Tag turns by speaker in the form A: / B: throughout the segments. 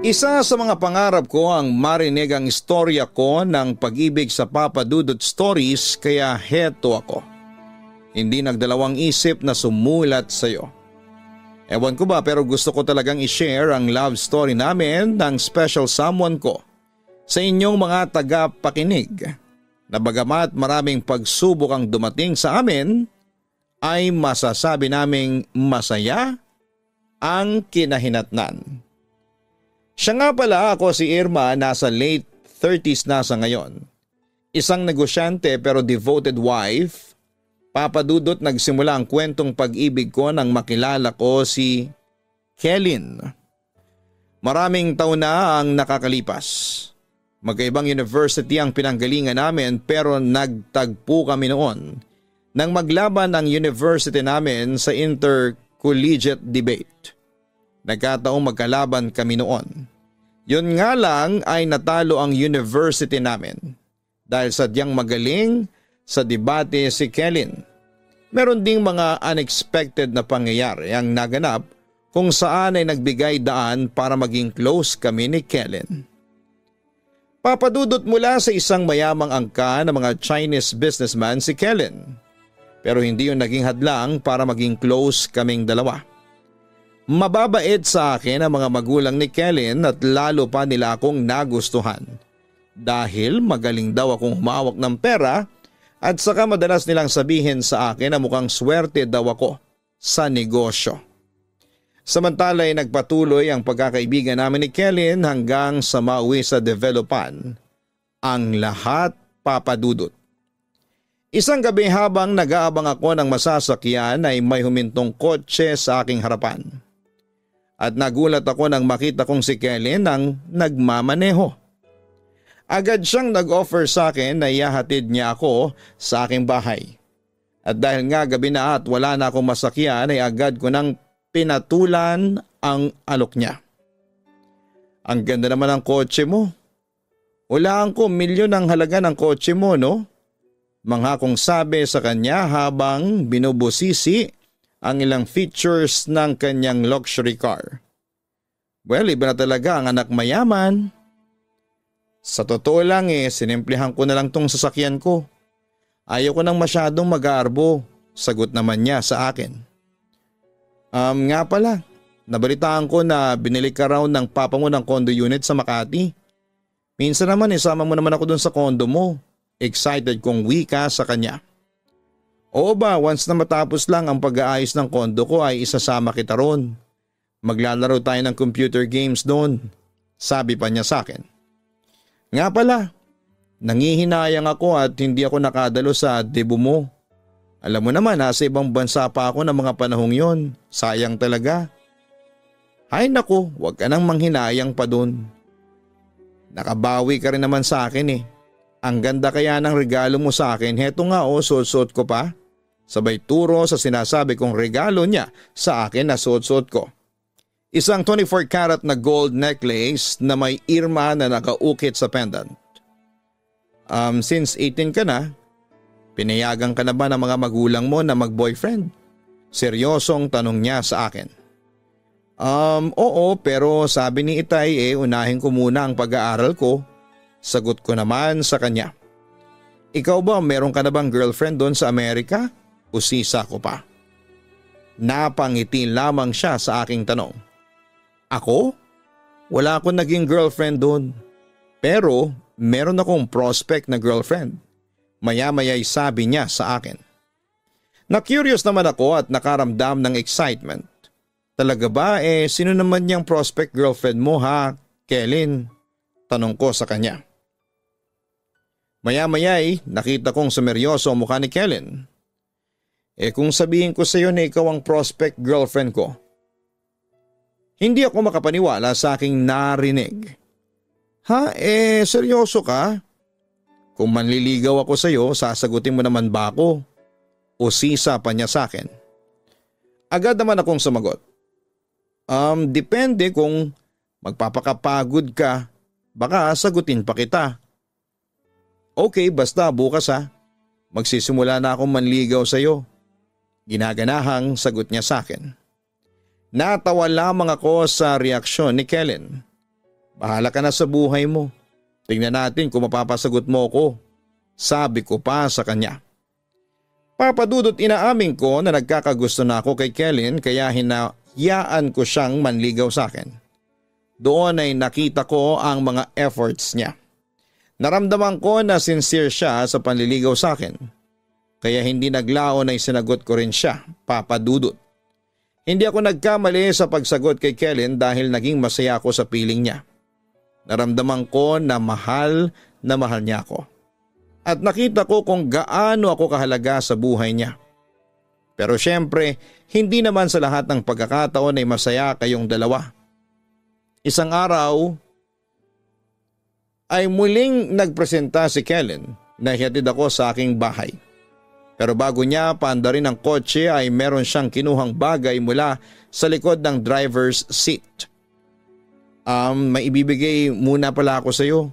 A: Isa sa mga pangarap ko ang marinig ang istorya ko ng pag-ibig sa Papa Dudut Stories kaya heto ako. Hindi nagdalawang isip na sumulat sa iyo. Ewan ko ba pero gusto ko talagang i-share ang love story namin ng special someone ko sa inyong mga tagapakinig na bagamat maraming pagsubok ang dumating sa amin ay masasabi naming masaya ang kinahinatnan. Siya nga pala ako si Irma, nasa late 30s na sa ngayon. Isang negosyante pero devoted wife. Papa Dudut, nagsimula ang kwentong pag-ibig ko nang makilala ko si Kelin. Maraming taon na ang nakakalipas. Magkaibang university ang pinanggalingan namin pero nagtagpo kami noon nang maglaban ang university namin sa intercollegiate debate. Nagkataong magkalaban kami noon. Yun nga lang ay natalo ang university namin dahil sadyang magaling sa debate si Kelin. Meron ding mga unexpected na pangyayari ang naganap kung saan ay nagbigay daan para maging close kami ni Kelin. Papadudot mula sa isang mayamang angka ng mga Chinese businessman si Kelin. Pero hindi yun naging hadlang para maging close kaming dalawa. Mababait sa akin ang mga magulang ni Kelin at lalo pa nila akong nagustuhan. Dahil magaling daw akong humawak ng pera at saka madalas nilang sabihin sa akin na mukhang swerte daw ako sa negosyo. Samantala ay nagpatuloy ang pagkakaibigan namin ni Kelin hanggang sa mauwi sa developan. Ang lahat papadudot. Isang gabi habang nag-aabang ako ng masasakyan ay may humintong kotse sa aking harapan. At nagulat ako nang makita kong si Kelin ang nagmamaneho. Agad siyang nag-offer sa akin na ihahatid niya ako sa aking bahay. At dahil nga gabi na at wala na akong masakyan ay agad ko nang pinatulan ang alok niya. Ang ganda naman ng kotse mo. Hulaan ko milyon ang halaga ng kotse mo, no? Mga kong sabi sa kanya habang binubusisi ang ilang features ng kanyang luxury car. Well, iba na talaga ang anak mayaman. Sa totoo lang sinimplihan ko na lang tong sasakyan ko. Ayaw ko nang masyadong mag-aarbo, sagot naman niya sa akin. Nga pala, nabalitaan ko na binili ka raw ng papa mo ng condo unit sa Makati. Minsan naman isama mo naman ako dun sa condo mo. Excited kong wika sa kanya. Oo ba, once na matapos lang ang pag-aayos ng kondo ko ay isasama kita ron. Maglalaro tayo ng computer games doon, sabi pa niya sa akin. Nga pala, nangihinayang ako at hindi ako nakadalo sa debut mo. Alam mo naman nasa ibang bansa pa ako ng mga panahong yon, sayang talaga. Ay naku, wag ka nang manghinayang pa doon. Nakabawi ka rin naman sa akin . Ang ganda kaya ng regalo mo sa akin, heto nga suot-suot ko pa. Sabay turo sa sinasabi kong regalo niya sa akin na suot-suot ko. Isang 24 karat na gold necklace na may Irma na nakaukit sa pendant. Since 18 ka na, pinayagan ka na ba ng mga magulang mo na mag-boyfriend? Seryosong tanong niya sa akin. Oo pero sabi ni Itay unahin ko muna ang pag-aaral ko. Sagot ko naman sa kanya. Ikaw ba meron ka na bang girlfriend doon sa Amerika? Usisa ko pa. Napangiti lamang siya sa aking tanong. Ako? Wala akong naging girlfriend doon. Pero meron akong prospect na girlfriend. Maya-maya'y sabi niya sa akin. Na-curious naman ako at nakaramdam ng excitement. Talaga ba sino naman niyang prospect girlfriend mo ha, Kelin? Tanong ko sa kanya. Maya-maya'y nakita kong sumeryoso ang mukha ni Kelin. Kung sabihin ko sa iyo na ikaw ang prospect girlfriend ko. Hindi ako makapaniwala sa aking narinig. Ha, seryoso ka? Kung manliligaw ako sa iyo, sasagutin mo naman ba ako? Usisa pa niya sa akin. Agad naman akong sumagot. Depende kung magpapakapagod ka, baka sagutin pa kita. Okay, basta bukas ha. Magsisimula na akong manligaw sa iyo. Ginaganahang sagot niya sa akin. Natawa lamang ako sa reaksyon ni Kelin. Bahala ka na sa buhay mo. Tingnan natin kung mapapasagot mo ko. Sabi ko pa sa kanya. Papadudot inaamin ko na nagkakagusto na ako kay Kellen kaya hinayaan ko siyang manligaw sa akin. Doon ay nakita ko ang mga efforts niya. Naramdaman ko na sincere siya sa panliligaw sa akin. Kaya hindi naglaon ay sinagot ko rin siya, papadudot. Hindi ako nagkamali sa pagsagot kay Kellen dahil naging masaya ako sa piling niya. Naramdaman ko na mahal niya ako. At nakita ko kung gaano ako kahalaga sa buhay niya. Pero syempre, hindi naman sa lahat ng pagkakataon ay masaya kayong dalawa. Isang araw ay muling nagpresenta si Kellen na hihatid ako sa aking bahay. Pero bago niya paandarin ang kotse ay meron siyang kinuhang bagay mula sa likod ng driver's seat. May ibibigay muna pala ako sa iyo.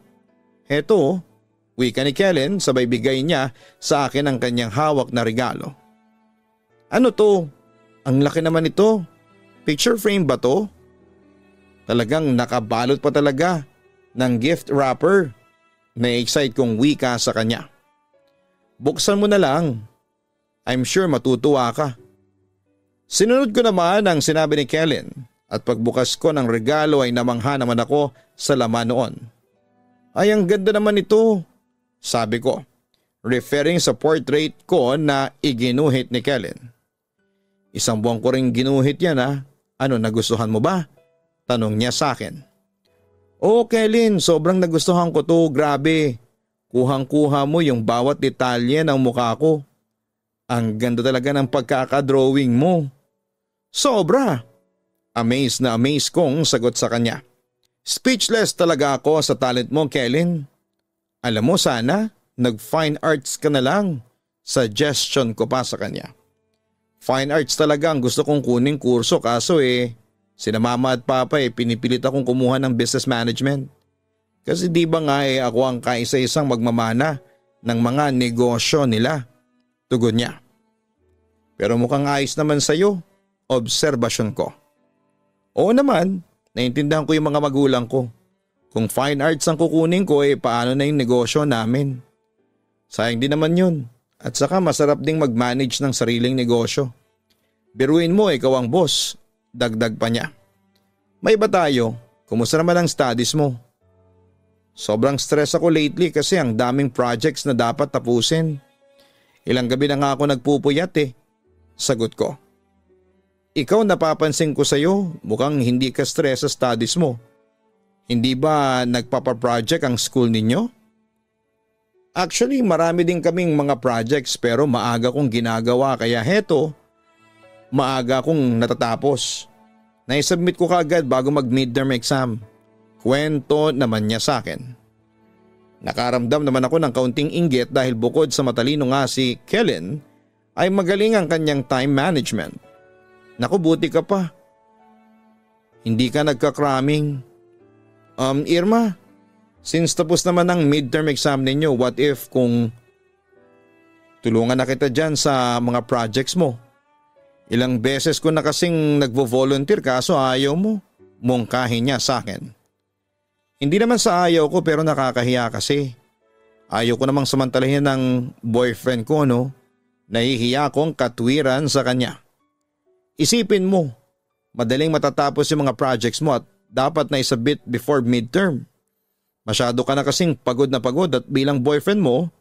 A: Heto, wika ni Kellen sabay bigay niya sa akin ang kanyang hawak na regalo. Ano to? Ang laki naman ito. Picture frame ba to? Talagang nakabalot pa talaga ng gift wrapper. Na-excite kong wika sa kanya. Buksan mo na lang. I'm sure matutuwa ka. Sinunod ko naman ang sinabi ni Kellen at pagbukas ko ng regalo ay namangha naman ako sa laman noon. Ay ang ganda naman ito, sabi ko, referring sa portrait ko na iginuhit ni Kellen. Isang buwan ko rin ginuhit yan ha. Ano, nagustuhan mo ba? Tanong niya sa akin. Oo Kellen, sobrang nagustuhan ko to, grabe. Kuhang-kuha mo yung bawat detalye ng mukha ko. Ang ganda talaga ng pagkakadrawing mo. Sobra. Amazed na amazed kong sagot sa kanya. Speechless talaga ako sa talent mo, Kellen. Alam mo sana, nag-fine arts ka na lang. Suggestion ko pa sa kanya. Fine arts talaga ang gusto kong kuning kurso kaso sina mama at papa pinipilit akong kumuha ng business management. Kasi di ba nga ako ang kaisa-isang magmamana ng mga negosyo nila. Tugon niya. Pero mukhang ayos naman sa'yo. Obserbasyon ko. Oo naman, naintindihan ko yung mga magulang ko. Kung fine arts ang kukunin ko paano na yung negosyo namin? Sayang din naman yun. At saka masarap ding mag-manage ng sariling negosyo. Biruin mo ikaw ang boss. Dagdag pa niya. May iba tayo. Kumusta naman ang studies mo? Sobrang stress ako lately kasi ang daming projects na dapat tapusin. Ilang gabi na nga ako nagpupuyat Sagot ko. Ikaw napapansin ko sa'yo, mukhang hindi ka stress sa studies mo. Hindi ba nagpapaproject ang school ninyo? Actually marami din kaming mga projects pero maaga kong ginagawa kaya heto, maaga kong natatapos. Naisubmit ko kaagad bago mag-midterm exam. Kwento naman niya sa akin. Nakaramdam naman ako ng kaunting inggit dahil bukod sa matalino nga si Kellen ay magaling ang kanyang time management. Naku buti ka pa. Hindi ka nagka-cramming. Irma, since tapos naman ang midterm exam ninyo, what if kung tulungan na kita dyan sa mga projects mo? Ilang beses ko na kasing nagvo-volunteer kaso ayaw mo. Mungkahin niya sa akin. Hindi naman sa ayaw ko pero nakakahiya kasi. Ayaw ko namang samantalahin ng boyfriend ko Nahihiya akong katwiran sa kanya. Isipin mo, madaling matatapos yung mga projects mo at dapat na isubmit before midterm. Masyado ka na kasing pagod na pagod at bilang boyfriend mo,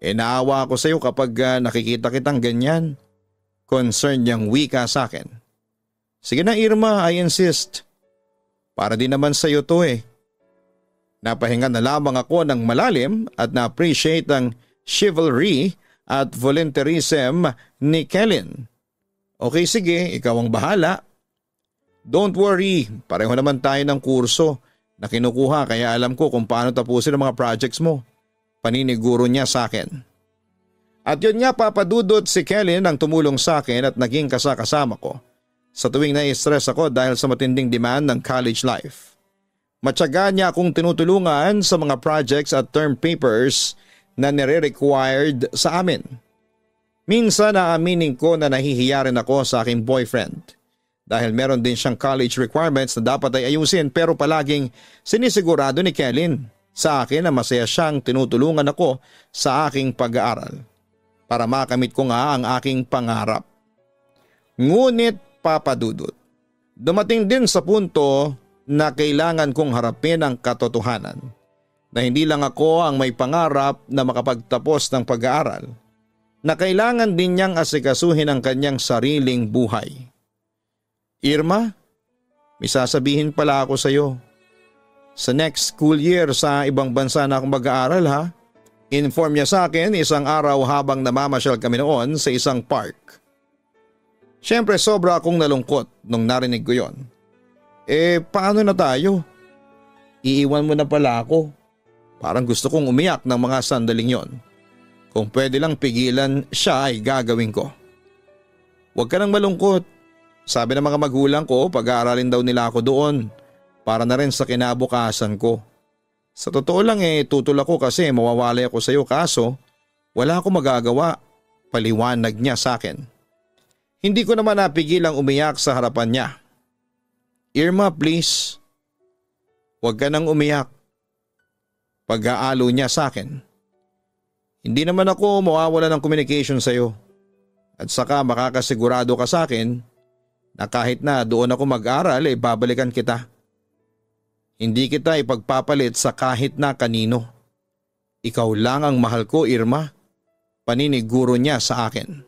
A: naawa ako sa iyo kapag nakikita kitang ganyan. Concern niyang wika sa akin. Sige na Irma, I insist. Para din naman sa iyo to Napahinga na lamang ako ng malalim at na-appreciate ang chivalry at volunteerism ni Kellen. Okay sige, ikaw ang bahala. Don't worry, pareho naman tayo ng kurso na kinukuha kaya alam ko kung paano tapusin ang mga projects mo. Paniniguro niya sa akin. At yun nga papadudot si Kellen ang tumulong sa akin at naging kasama ko sa tuwing na-stress ako dahil sa matinding demand ng college life. Matyaga niya akong tinutulungan sa mga projects at term papers na nire-required sa amin. Minsan naaminin ko na nahihiya rin ako sa aking boyfriend dahil meron din siyang college requirements na dapat ay ayusin, pero palaging sinisigurado ni Kellyn sa akin na masaya siyang tinutulungan ako sa aking pag-aaral para makamit ko nga ang aking pangarap. Ngunit Papa Dudut, dumating din sa punto na kailangan kong harapin ang katotohanan na hindi lang ako ang may pangarap na makapagtapos ng pag-aaral, na kailangan din niyang asikasuhin ang kanyang sariling buhay. Irma, may sasabihin pala ako sa iyo. Sa next school year sa ibang bansa na akong mag-aaral ha. Inform niya sa akin isang araw habang namamasyal kami noon sa isang park. Siyempre sobra akong nalungkot nung narinig ko yon. Paano na tayo? Iiwan mo na pala ako. Parang gusto kong umiyak ng mga sandaling yon. Kung pwede lang pigilan siya ay gagawin ko. Huwag ka nang malungkot. Sabi ng mga magulang ko, pag-aaralin daw nila ako doon para na rin sa kinabukasan ko. Sa totoo lang tutol ako kasi mawawalay ako sa iyo, kaso wala akong magagawa, paliwanag niya sa akin. Hindi ko naman napigilang umiyak sa harapan niya. Irma, please. Huwag ka nang umiyak. Pag-aalo niya sa akin. Hindi naman ako mawawala ng communication sa iyo. At saka makakasigurado ka sa akin na kahit na doon ako mag-aral babalikan kita. Hindi kita ipagpapalit sa kahit na kanino. Ikaw lang ang mahal ko, Irma. Paniniguro niya sa akin.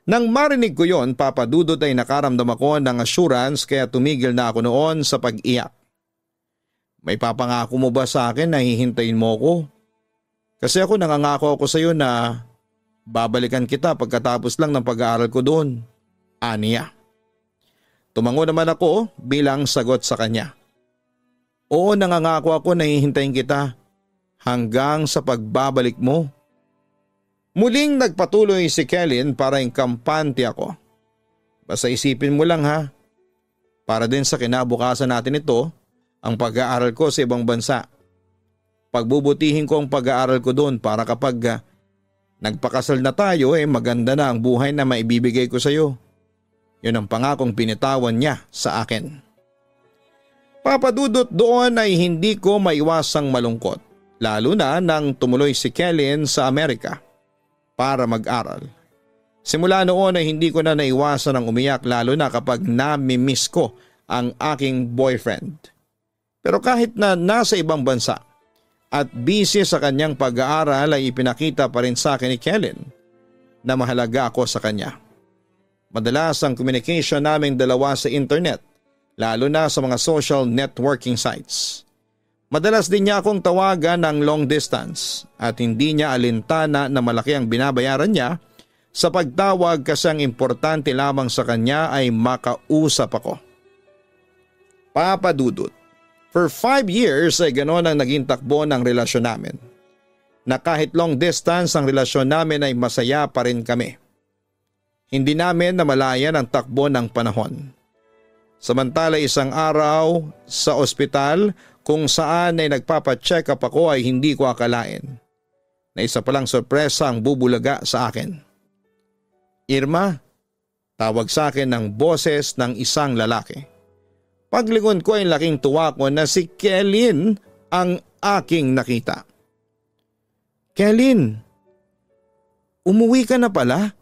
A: Nang marinig ko yon, Papa Dudut, ay nakaramdam ako ng assurance kaya tumigil na ako noon sa pag-iyak. May papangako mo ba sa akin na hihintayin mo ko? Kasi ako nangangako ako sa iyo na babalikan kita pagkatapos lang ng pag-aaral ko doon. Aniya. Tumango naman ako bilang sagot sa kanya. Oo, nangangako ako na hihintayin kita hanggang sa pagbabalik mo. Muling nagpatuloy si Kellyn para ingkampante ako. Basta isipin mo lang ha, para din sa kinabukasan natin ito, ang pag-aaral ko sa ibang bansa. Pagbubutihin ko ang pag-aaral ko doon para kapag nagpakasal na tayo maganda na ang buhay na maibibigay ko sa iyo. Yun ang pangakong binitawan niya sa akin. Papa Dudut, doon ay hindi ko maiwasang malungkot, lalo na nang tumuloy si Kellyn sa Amerika para mag-aral. Simula noon ay hindi ko na naiwasan ang umiyak, lalo na kapag nami-miss ko ang aking boyfriend. Pero kahit na nasa ibang bansa at busy sa kanyang pag-aaral ay ipinakita pa rin sa akin ni Kellyn na mahalaga ako sa kanya. Madalas ang communication naming dalawa sa internet, lalo na sa mga social networking sites. Madalas din niya akong tawagan ng long distance at hindi niya alintana na malaki ang binabayaran niya sa pagtawag kasi ang importante lamang sa kanya ay makausap ako. Papa Dudut, for 5 years ay ganoon ang naging takbo ng relasyon namin. Na kahit long distance ang relasyon namin ay masaya pa rin kami. Hindi namin namalayan ang takbo ng panahon. Samantala isang araw sa ospital kung saan ay nagpapacheck up ako ay hindi ko akalain na isa palang sorpresa ang bubulaga sa akin. Irma, tawag sa akin ng boses ng isang lalaki. Paglingon ko ay laking tuwa ko na si Kellyn ang aking nakita. Kellyn, umuwi ka na pala?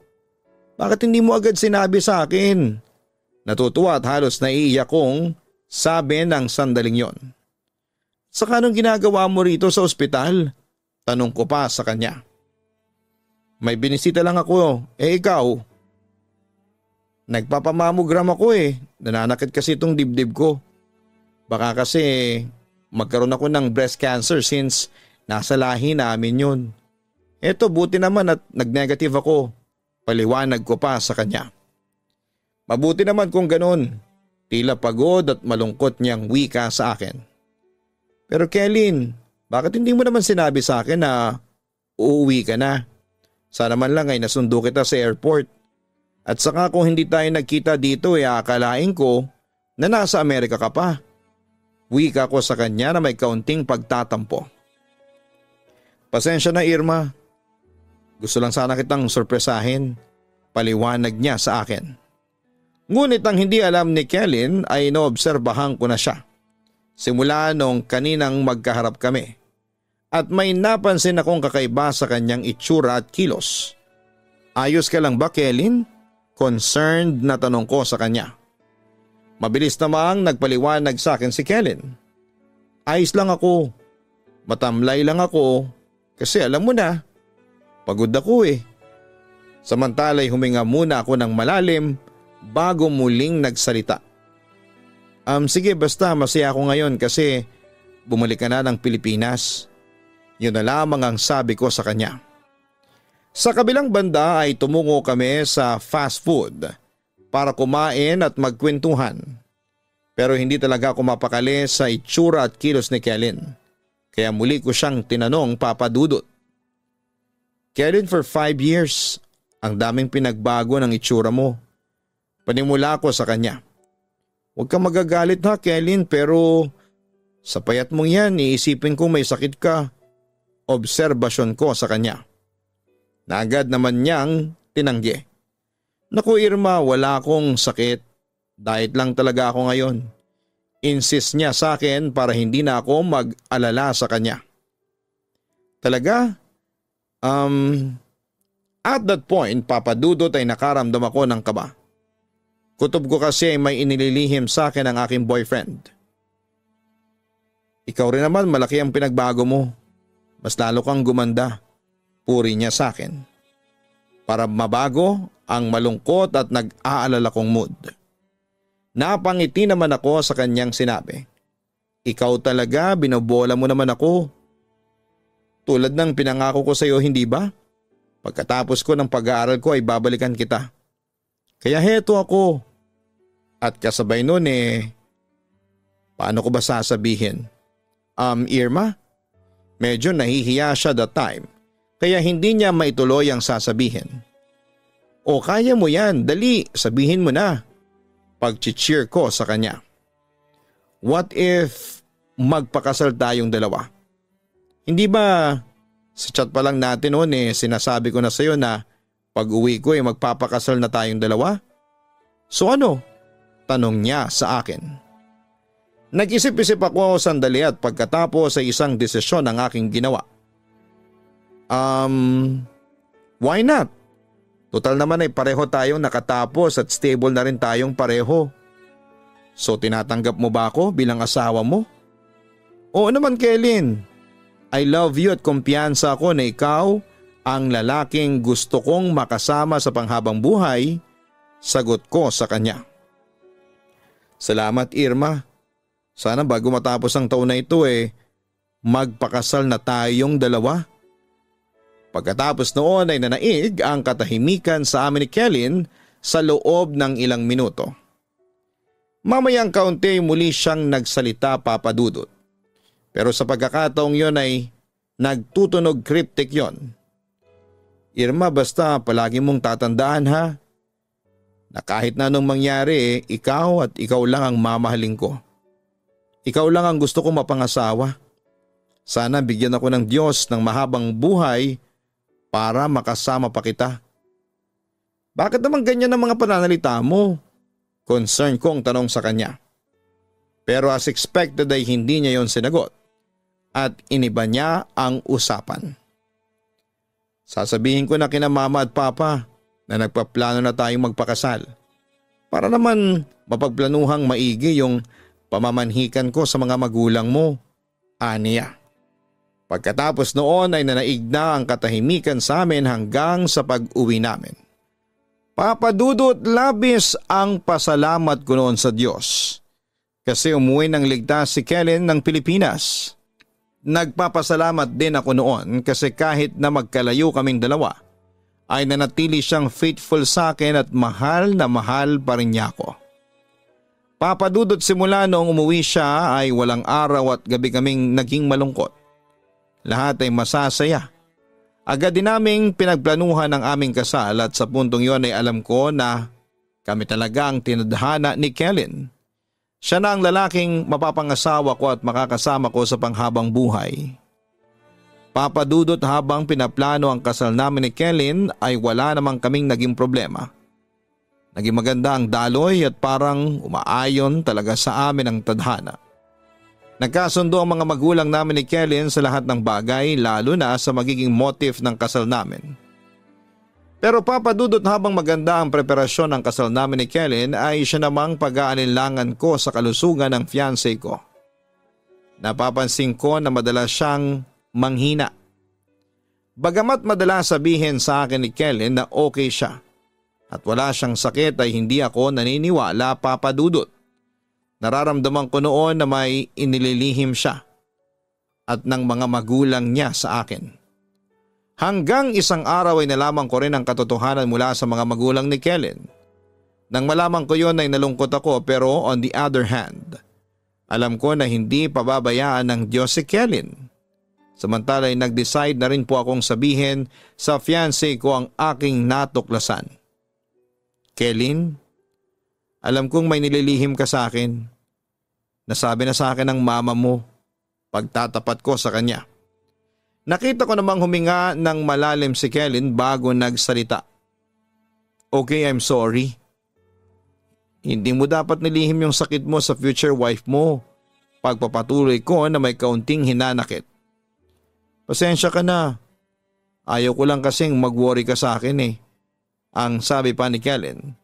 A: Bakit hindi mo agad sinabi sa akin? Natutuwa at halos naiiyak kong sabi ng sandaling yon. Saka anong ginagawa mo rito sa ospital? Tanong ko pa sa kanya. May binisita lang ako, ikaw? Nagpapamamogram ako nananakit kasi itong dibdib ko. Baka kasi magkaroon ako ng breast cancer since nasa lahi namin yun. Eto buti naman at nag-negative ako, paliwanag ko pa sa kanya. Mabuti naman kung ganun, tila pagod at malungkot niyang wika sa akin. Pero Kellyn, bakit hindi mo naman sinabi sa akin na uuwi ka na? Sana man lang ay nasundo kita sa airport. At saka kung hindi tayo nagkita dito akalain ko na nasa Amerika ka pa. Wika ko sa kanya na may kaunting pagtatampo. Pasensya na Irma. Gusto lang sana kitang sorpresahin. Paliwanag niya sa akin. Ngunit ang hindi alam ni Kellen ay inoobserbahan ko na siya. Simula nung kaninang magkaharap kami. At may napansin akong kakaiba sa kanyang itsura at kilos. Ayos ka lang ba, Kellen? Concerned na tanong ko sa kanya. Mabilis namang nagpaliwanag sa akin si Kellen. Ayos lang ako. Matamlay lang ako kasi alam mo na, pagod ako eh. Samantala'y huminga muna ako ng malalim bago muling nagsalita. Sige basta masaya ako ngayon kasi bumalik ka na ng Pilipinas. Yun na lamang ang sabi ko sa kanya. Sa kabilang banda ay tumungo kami sa fast food para kumain at magkwentuhan. Pero hindi talaga ako mapakali sa itsura at kilos ni Kellen. Kaya muli ko siyang tinanong, Papa Dudut. Kellen, for 5 years, ang daming pinagbago ng itsura mo. Panimula ko sa kanya. Huwag kang magagalit ha, Kellen, pero sa payat mong yan, iisipin kong may sakit ka. Obserbasyon ko sa kanya. Na agad naman niyang tinanggi. Naku Irma, wala akong sakit. Diet lang talaga ako ngayon. Insist niya sa akin para hindi na ako mag-alala sa kanya. Talaga? At that point, Papa Dudut ay nakaramdam ako ng kaba. Kutob ko kasi ay may inililihim sa akin ang aking boyfriend. Ikaw rin naman, malaki ang pinagbago mo. Mas lalo kang gumanda, puri niya sa akin. Para mabago ang malungkot at nag-aalala kong mood. Napangiti naman ako sa kanyang sinabi. Ikaw talaga, binobola mo naman ako. Tulad ng pinangako ko sa iyo, hindi ba? Pagkatapos ko ng pag-aaral ko ay babalikan kita. Kaya heto ako. At kasabay nun paano ko ba sasabihin? Irma? Medyo nahihiya siya that time, kaya hindi niya maituloy ang sasabihin. O kaya mo yan, dali, sabihin mo na. Pag-cheer ko sa kanya. What if magpakasal tayong dalawa? Hindi ba sa chat pa lang natin noon sinasabi ko na sa iyo na pag uwi ko magpapakasal na tayong dalawa? So ano? Tanong niya sa akin. Nag-isip-isip ako sandali at pagkatapos ay isang desisyon ang aking ginawa. Why not? Total naman ay pareho tayong nakatapos at stable na rin tayong pareho. So tinatanggap mo ba ako bilang asawa mo? Oo naman Kellen. I love you at kumpiyansa ako na ikaw ang lalaking gusto kong makasama sa panghabang buhay, sagot ko sa kanya. Salamat Irma. Sana bago matapos ang taon na ito magpakasal na tayong dalawa. Pagkatapos noon ay nanaig ang katahimikan sa amin ni Kellen sa loob ng ilang minuto. Mamayang kaunti muli siyang nagsalita, Papa Dudut. Pero sa pagkakataong yon ay nagtutunog cryptic yon. Irma, basta palagi mong tatandaan ha, na kahit na anong mangyari ikaw at ikaw lang ang mamahalin ko. Ikaw lang ang gusto kong mapangasawa. Sana bigyan ako ng Diyos ng mahabang buhay para makasama pa kita. Bakit naman ganyan ang mga pananalita mo? Concern kong tanong sa kanya. Pero as expected ay hindi niya yon sinagot at iniba niya ang usapan. Sasabihin ko na kina mama at papa na nagpaplano na tayong magpakasal para naman mapagplanuhang maigi yung pamamanhikan ko sa mga magulang mo, aniya. Pagkatapos noon ay nanaig na ang katahimikan sa amin hanggang sa pag-uwi namin. Papa Dudut, labis ang pasalamat ko noon sa Diyos kasi umuwi ng ligtas si Kellen ng Pilipinas. Nagpapasalamat din ako noon kasi kahit na magkalayo kaming dalawa ay nanatili siyang faithful sa akin at mahal na mahal pa rin niya ako. Papa Dudut, simula noong umuwi siya ay walang araw at gabi kaming naging malungkot. Lahat ay masasaya. Agad din naming pinagplanuhan ang aming kasal at sa puntong yon ay alam ko na kami talaga ang tinadhana ni Kellen. Siya na ang lalaking mapapangasawa ko at makakasama ko sa panghabang buhay. Papa Dudut, habang pinaplano ang kasal namin ni Kellen ay wala namang kaming naging problema. Naging maganda ang daloy at parang umaayon talaga sa amin ang tadhana. Nagkasundo ang mga magulang namin ni Kellen sa lahat ng bagay, lalo na sa magiging motif ng kasal namin. Pero papadudot habang maganda ang preparasyon ng kasal namin ni Kellen ay siya namang pag-aalinlangan ko sa kalusugan ng fiancé ko. Napapansin ko na madalas siyang manghina. Bagamat madalas sabihin sa akin ni Kellen na okay siya at wala siyang sakit ay hindi ako naniniwala, papadudot. Nararamdaman ko noon na may inililihim siya at ng mga magulang niya sa akin. Hanggang isang araw ay nalaman ko rin ang katotohanan mula sa mga magulang ni Kellen. Nang malaman ko yon ay nalungkot ako, pero on the other hand, alam ko na hindi pababayaan ng Diyos si Kellen. Samantala ay nag-decide na rin po akong sabihin sa fiancé ko ang aking natuklasan. Kellen, alam kong may nililihim ka sa akin. Nasabi na sa akin ng mama mo pagtatapat ko sa kanya. Nakita ko namang huminga ng malalim si Kellen bago nagsalita. Okay, I'm sorry. Hindi mo dapat nilihim yung sakit mo sa future wife mo. Pagpapatuloy ko na may kaunting hinanakit. Pasensya ka na. Ayaw ko lang kasing mag-worry ka sa akin eh. Ang sabi pa ni Kellen.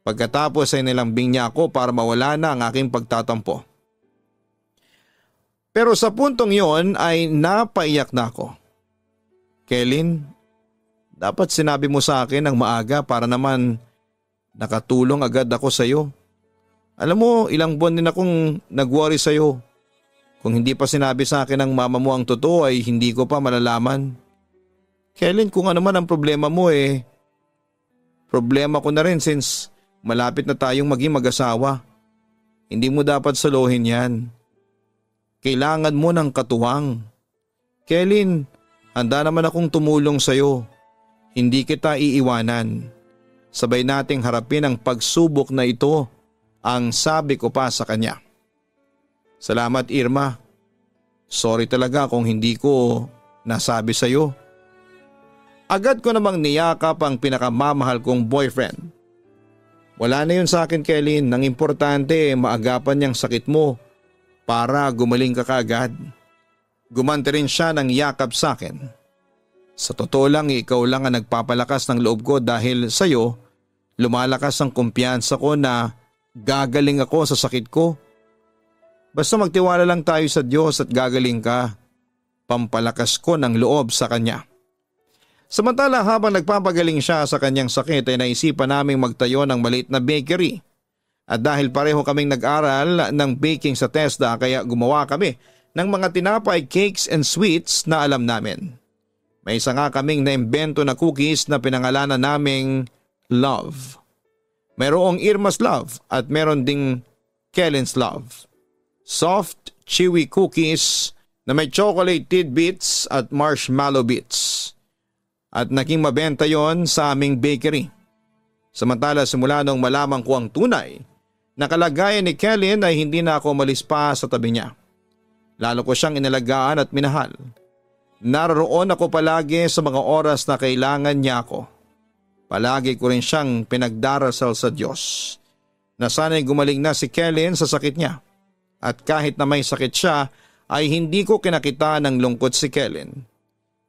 A: Pagkatapos ay nilambing niya ako para mawala na ang aking pagtatampo. Pero sa puntong yon ay napaiyak na ako. Kellen, dapat sinabi mo sa akin ng maaga para naman nakatulong agad ako sa iyo. Alam mo, ilang buwan din akong nag-worry sa iyo. Kung hindi pa sinabi sa akin ng mama mo ang totoo ay hindi ko pa malalaman. Kellen, kung ano man ang problema mo problema ko na rin since malapit na tayong maging mag-asawa. Hindi mo dapat salohin yan. Kailangan mo ng katuwang. Kellen, handa naman akong tumulong sa iyo. Hindi kita iiwanan. Sabay nating harapin ang pagsubok na ito, ang sabi ko pa sa kanya. Salamat Irma. Sorry talaga kung hindi ko nasabi sa iyo. Agad ko namang niyakap ang pinakamamahal kong boyfriend. Wala na yun sa akin Kellen, ang importante maagapan niyang sakit mo para gumaling ka kaagad. Gumanti rin siya ng yakap sa akin. Sa totoo lang ikaw lang ang nagpapalakas ng loob ko dahil sa iyo lumalakas ang kumpiyansa ko na gagaling ako sa sakit ko. Basta magtiwala lang tayo sa Diyos at gagaling ka. Pampalakas ko ng loob sa kanya. Samantala habang nagpapagaling siya sa kanyang sakit ay naisipan naming magtayo ng maliit na bakery. At dahil pareho kaming nag-aral ng baking sa TESDA kaya gumawa kami ng mga tinapay, cakes and sweets na alam namin. May isa nga kaming naimbento na cookies na pinangalanan naming Love. Mayroong Irma's Love at meron ding Kellen's Love. Soft, chewy cookies na may chocolate tidbits at marshmallow bits. At naging mabenta yon sa aming bakery. Samantala simula nung malaman ko ang tunay, nakalagayan ni Kellen ay hindi na ako umalis pa sa tabi niya. Lalo ko siyang inalagaan at minahal. Naroon ako palagi sa mga oras na kailangan niya ako. Palagi ko rin siyang pinagdarasal sa Diyos na sana'y gumaling na si Kellen sa sakit niya. At kahit na may sakit siya ay hindi ko kinakita ng lungkot si Kellen.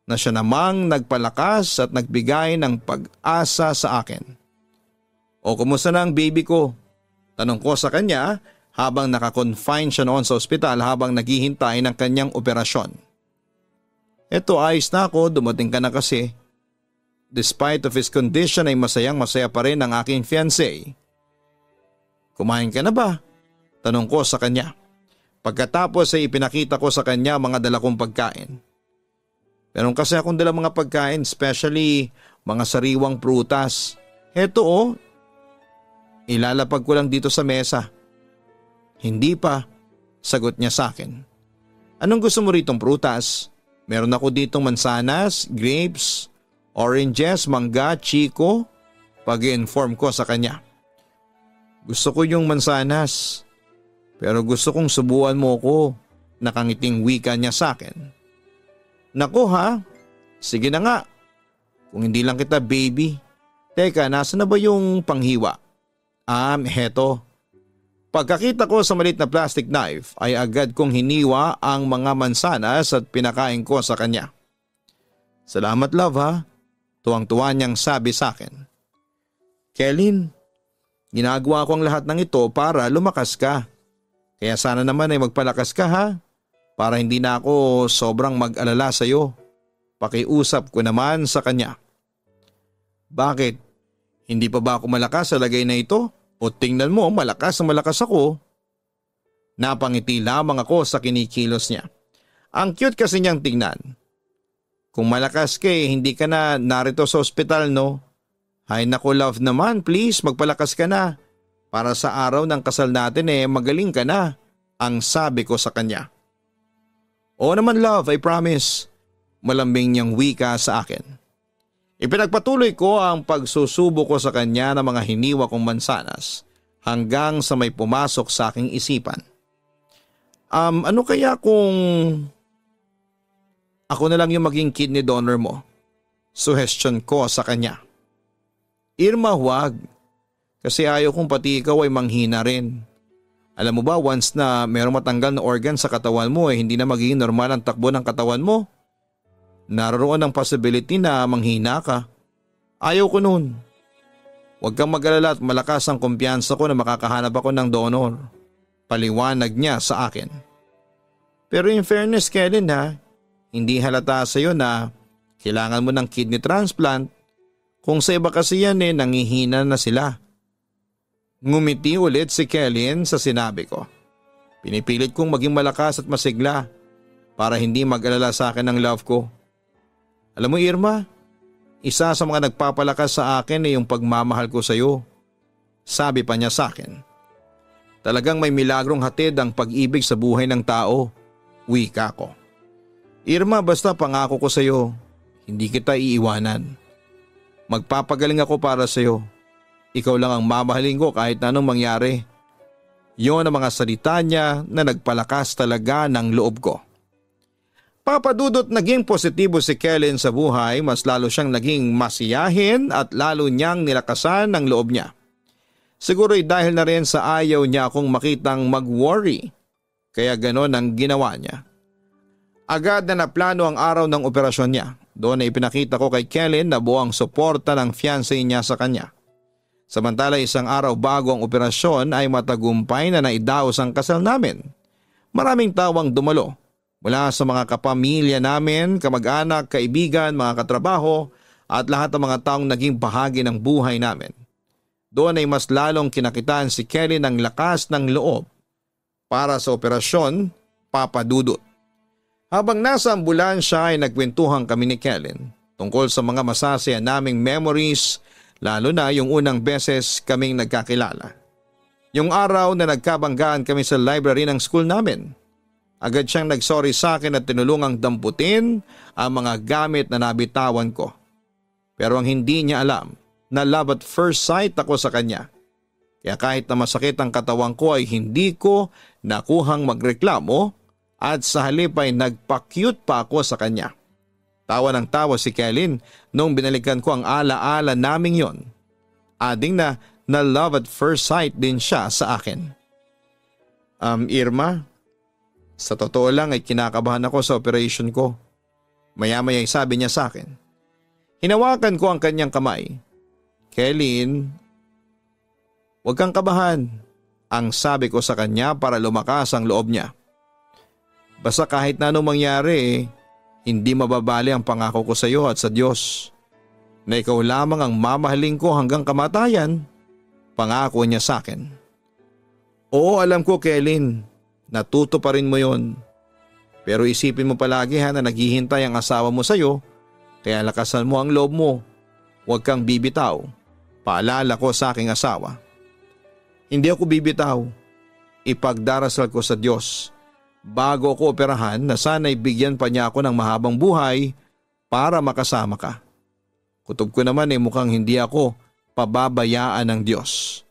A: Na siya namang nagpalakas at nagbigay ng pag-asa sa akin. O kumusta na ang baby ko? Tanong ko sa kanya habang nakakonfine siya noon sa ospital habang naghihintay ng kanyang operasyon. Eto ayos na ako, dumating ka na kasi. Despite of his condition ay masayang masaya pa rin ang aking fiancé. Kumain ka na ba? Tanong ko sa kanya. Pagkatapos ay ipinakita ko sa kanya mga dala kong pagkain. Meron kasi akong dala mga pagkain, especially mga sariwang prutas. Heto ilalapag ko lang dito sa mesa. Hindi pa, sagot niya sa akin. Anong gusto mo ritong prutas? Meron ako ditong mansanas, grapes, oranges, mangga, chiko. Pag-inform ko sa kanya. Gusto ko yung mansanas. Pero gusto kong subuan mo ko. Nakangiting wika niya sa akin. Naku ha, sige na nga. Kung hindi lang kita baby. Teka, nasa na ba yung panghiwa? Heto. Pagkakita ko sa maliit na plastic knife ay agad kong hiniwa ang mga mansanas at pinakain ko sa kanya. Salamat love ha, tuwang-tuwa niyang sabi sa akin. Kellyn, ginagawa ko ang lahat ng ito para lumakas ka. Kaya sana naman ay magpalakas ka ha, para hindi na ako sobrang mag-alala sa iyo. Pakiusap ko naman sa kanya. Bakit? Hindi pa ba ako malakas sa lagay na ito? O tingnan mo, malakas na malakas ako. Napangiti lamang ako sa kinikilos niya. Ang cute kasi niyang tingnan. Kung malakas ka hindi ka na narito sa ospital no? Hay naku love naman, please magpalakas ka na. Para sa araw ng kasal natin magaling ka na. Ang sabi ko sa kanya. Oo naman love, I promise. Malambing niyang wika sa akin. Ipinagpatuloy ko ang pagsusubo ko sa kanya ng mga hiniwa kong mansanas hanggang sa may pumasok sa aking isipan. Ano kaya kung ako na lang yung maging kidney donor mo? Suggestion ko sa kanya. Irma, huwag. Kasi ayaw kong pati ikaw ay manghina rin. Alam mo ba, once na mayroong matanggal na organ sa katawan mo hindi na magiging normal ang takbo ng katawan mo. Naroon ang possibility na manghina ka. Ayaw ko nun. Huwag kang mag-alala at malakas ang kumpiyansa ko na makakahanap ako ng donor. Paliwanag niya sa akin. Pero in fairness Kellyn ha, hindi halata sa iyo na kailangan mo ng kidney transplant. Kung sa iba kasi yan nangihina na sila. Ngumiti ulit si Kellyn sa sinabi ko. Pinipilit kong maging malakas at masigla para hindi mag-alala sa akin ng love ko. Alam mo Irma, isa sa mga nagpapalakas sa akin yung pagmamahal ko sa iyo. Sabi pa niya sa akin. Talagang may milagrong hatid ang pag-ibig sa buhay ng tao. Wika ko. Irma, basta pangako ko sa iyo, hindi kita iiwanan. Magpapagaling ako para sa iyo. Ikaw lang ang mamahalin ko kahit na anong mangyari. Yon ang mga salita niya na nagpalakas talaga ng loob ko. Papadudot naging positibo si Kellyn sa buhay, mas lalo siyang naging masiyahin at lalo niyang nilakasan ang loob niya. Siguro'y dahil na rin sa ayaw niya akong makitang mag-worry, kaya ganon ang ginawa niya. Agad na naplano ang araw ng operasyon niya. Doon ay ipinakita ko kay Kellyn na buwang suporta ng fiancé niya sa kanya. Samantala isang araw bago ang operasyon ay matagumpay na naidaos ang kasal namin. Maraming tawang dumalo. Mula sa mga kapamilya namin, kamag-anak, kaibigan, mga katrabaho at lahat ng mga taong naging bahagi ng buhay namin. Doon ay mas lalong kinakitaan si Kellyn ng lakas ng loob para sa operasyon Papadudot. Habang nasa ambulansya ay nagkwentuhan kami ni Kellyn tungkol sa mga masasaya naming memories, lalo na yung unang beses kaming nagkakilala. Yung araw na nagkabanggaan kami sa library ng school namin. Agad siyang nagsorry sa akin at tinulungang damputin ang mga gamit na nabitawan ko. Pero ang hindi niya alam na love at first sight ako sa kanya. Kaya kahit na masakit ang katawan ko ay hindi ko nakuhang magreklamo at sa halip ay nagpa-cute pa ako sa kanya. Tawa ng tawa si Kellyn nung binalikan ko ang alaala naming yon. Ading na love at first sight din siya sa akin. Irma, sa totoo lang ay kinakabahan ako sa operation ko. Maya-maya ay sabi niya sa akin. Hinawakan ko ang kanyang kamay. Kellyn, huwag kang kabahan, ang sabi ko sa kanya para lumakas ang loob niya. Basta kahit na anong mangyari hindi mababali ang pangako ko sa iyo at sa Diyos. Na ikaw lamang ang mamahalin ko hanggang kamatayan, pangako niya sa akin. Oo, alam ko Kellyn. Natuto pa rin mo yon. Pero isipin mo palagi na naghihintay ang asawa mo sa'yo, kaya lakasan mo ang loob mo. Huwag kang bibitaw. Paalala ko sa aking asawa. Hindi ako bibitaw. Ipagdarasal ko sa Diyos bago ako operahan na sana'y bigyan pa niya ako ng mahabang buhay para makasama ka. Kutob ko naman mukhang hindi ako pababayaan ng Diyos.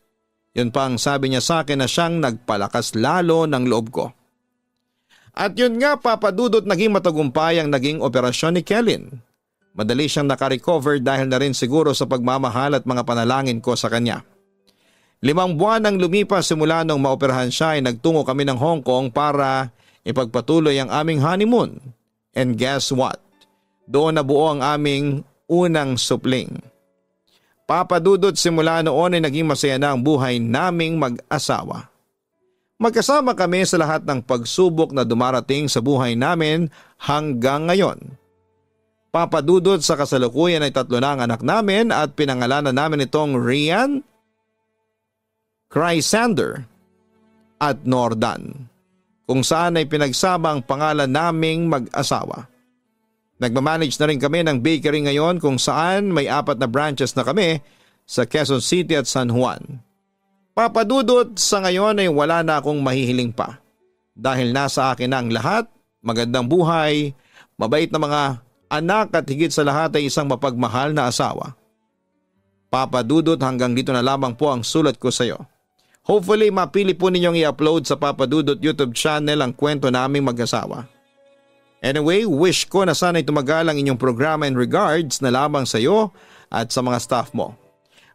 A: Yun pa ang sabi niya sa akin na siyang nagpalakas lalo ng loob ko. At yun nga Papadudot, naging matagumpay ang naging operasyon ni Kellyn. Madali siyang nakarecover dahil na rin siguro sa pagmamahal at mga panalangin ko sa kanya. 5 buwan ang lumipas simula nung maoperahan siya ay nagtungo kami ng Hong Kong para ipagpatuloy ang aming honeymoon. And guess what? Doon nabuo ang aming unang supling. Papa Dudut, simula noon ay naging masaya na ang buhay naming mag-asawa. Magkasama kami sa lahat ng pagsubok na dumarating sa buhay namin hanggang ngayon. Papa Dudut, sa kasalukuyan ay 3 na ang anak namin at pinangalanan namin itong Rian, Chrysander at Nordan, kung saan ay pinagsama ang pangalan naming mag-asawa. Nagmamanage na rin kami ng bakery ngayon kung saan may 4 na branches na kami sa Quezon City at San Juan. Papa Dudut, sa ngayon ay wala na akong mahihiling pa dahil nasa akin na ang lahat, magandang buhay, mabait na mga anak at higit sa lahat ay isang mapagmahal na asawa. Papa Dudut, hanggang dito na lamang po ang sulat ko sa iyo. Hopefully mapili po ninyong i-upload sa Papa Dudut YouTube channel ang kwento naming mag-asawa. Anyway, wish ko na sana'y tumagal ang inyong programa and regards na lamang sa iyo at sa mga staff mo.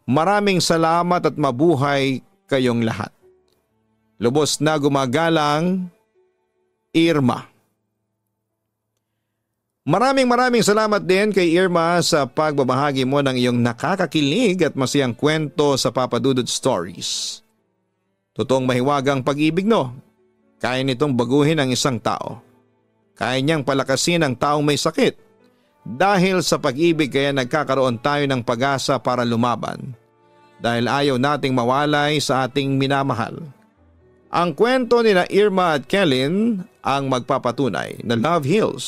A: Maraming salamat at mabuhay kayong lahat. Lubos na gumagalang, Irma. Maraming salamat din kay Irma sa pagbabahagi mo ng iyong nakakakilig at masayang kwento sa Papa Dudut Stories. Totoong mahiwagang pag-ibig, no? Kaya nitong baguhin ang isang tao. Kaya niyang palakasin ang taong may sakit. Dahil sa pag-ibig kaya nagkakaroon tayo ng pag-asa para lumaban. Dahil ayaw nating mawalay sa ating minamahal. Ang kwento nila Irma at Kellen ang magpapatunay na love heals.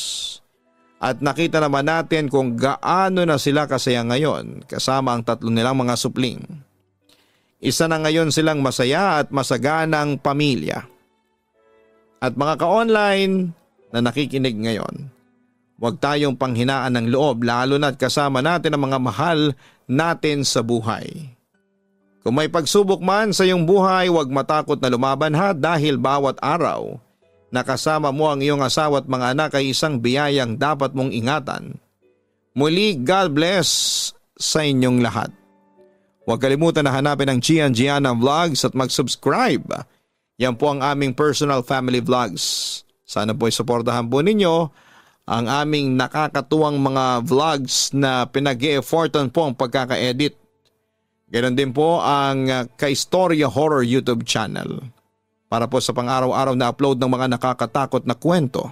A: At nakita naman natin kung gaano na sila kasaya ngayon kasama ang 3 nilang mga supling. Isa na ngayon silang masaya at masaganang pamilya. At mga ka-online na nakikinig ngayon, huwag tayong panghinaan ng loob lalo na't kasama natin ang mga mahal natin sa buhay. Kung may pagsubok man sa iyong buhay, huwag matakot na lumaban ha dahil bawat araw nakasama mo ang iyong asawa at mga anak ay isang biyayang dapat mong ingatan. Muli, God bless sa inyong lahat. Huwag kalimutan na hanapin ang Gianna Vlogs at mag-subscribe. Yan po ang aming personal family vlogs. Sana po isuportahan po ninyo ang aming nakakatuwang mga vlogs na pinag-e-effortan po ang pagkaka-edit. Ganon din po ang Kaistorya Horror YouTube channel para po sa pang-araw-araw na upload ng mga nakakatakot na kwento.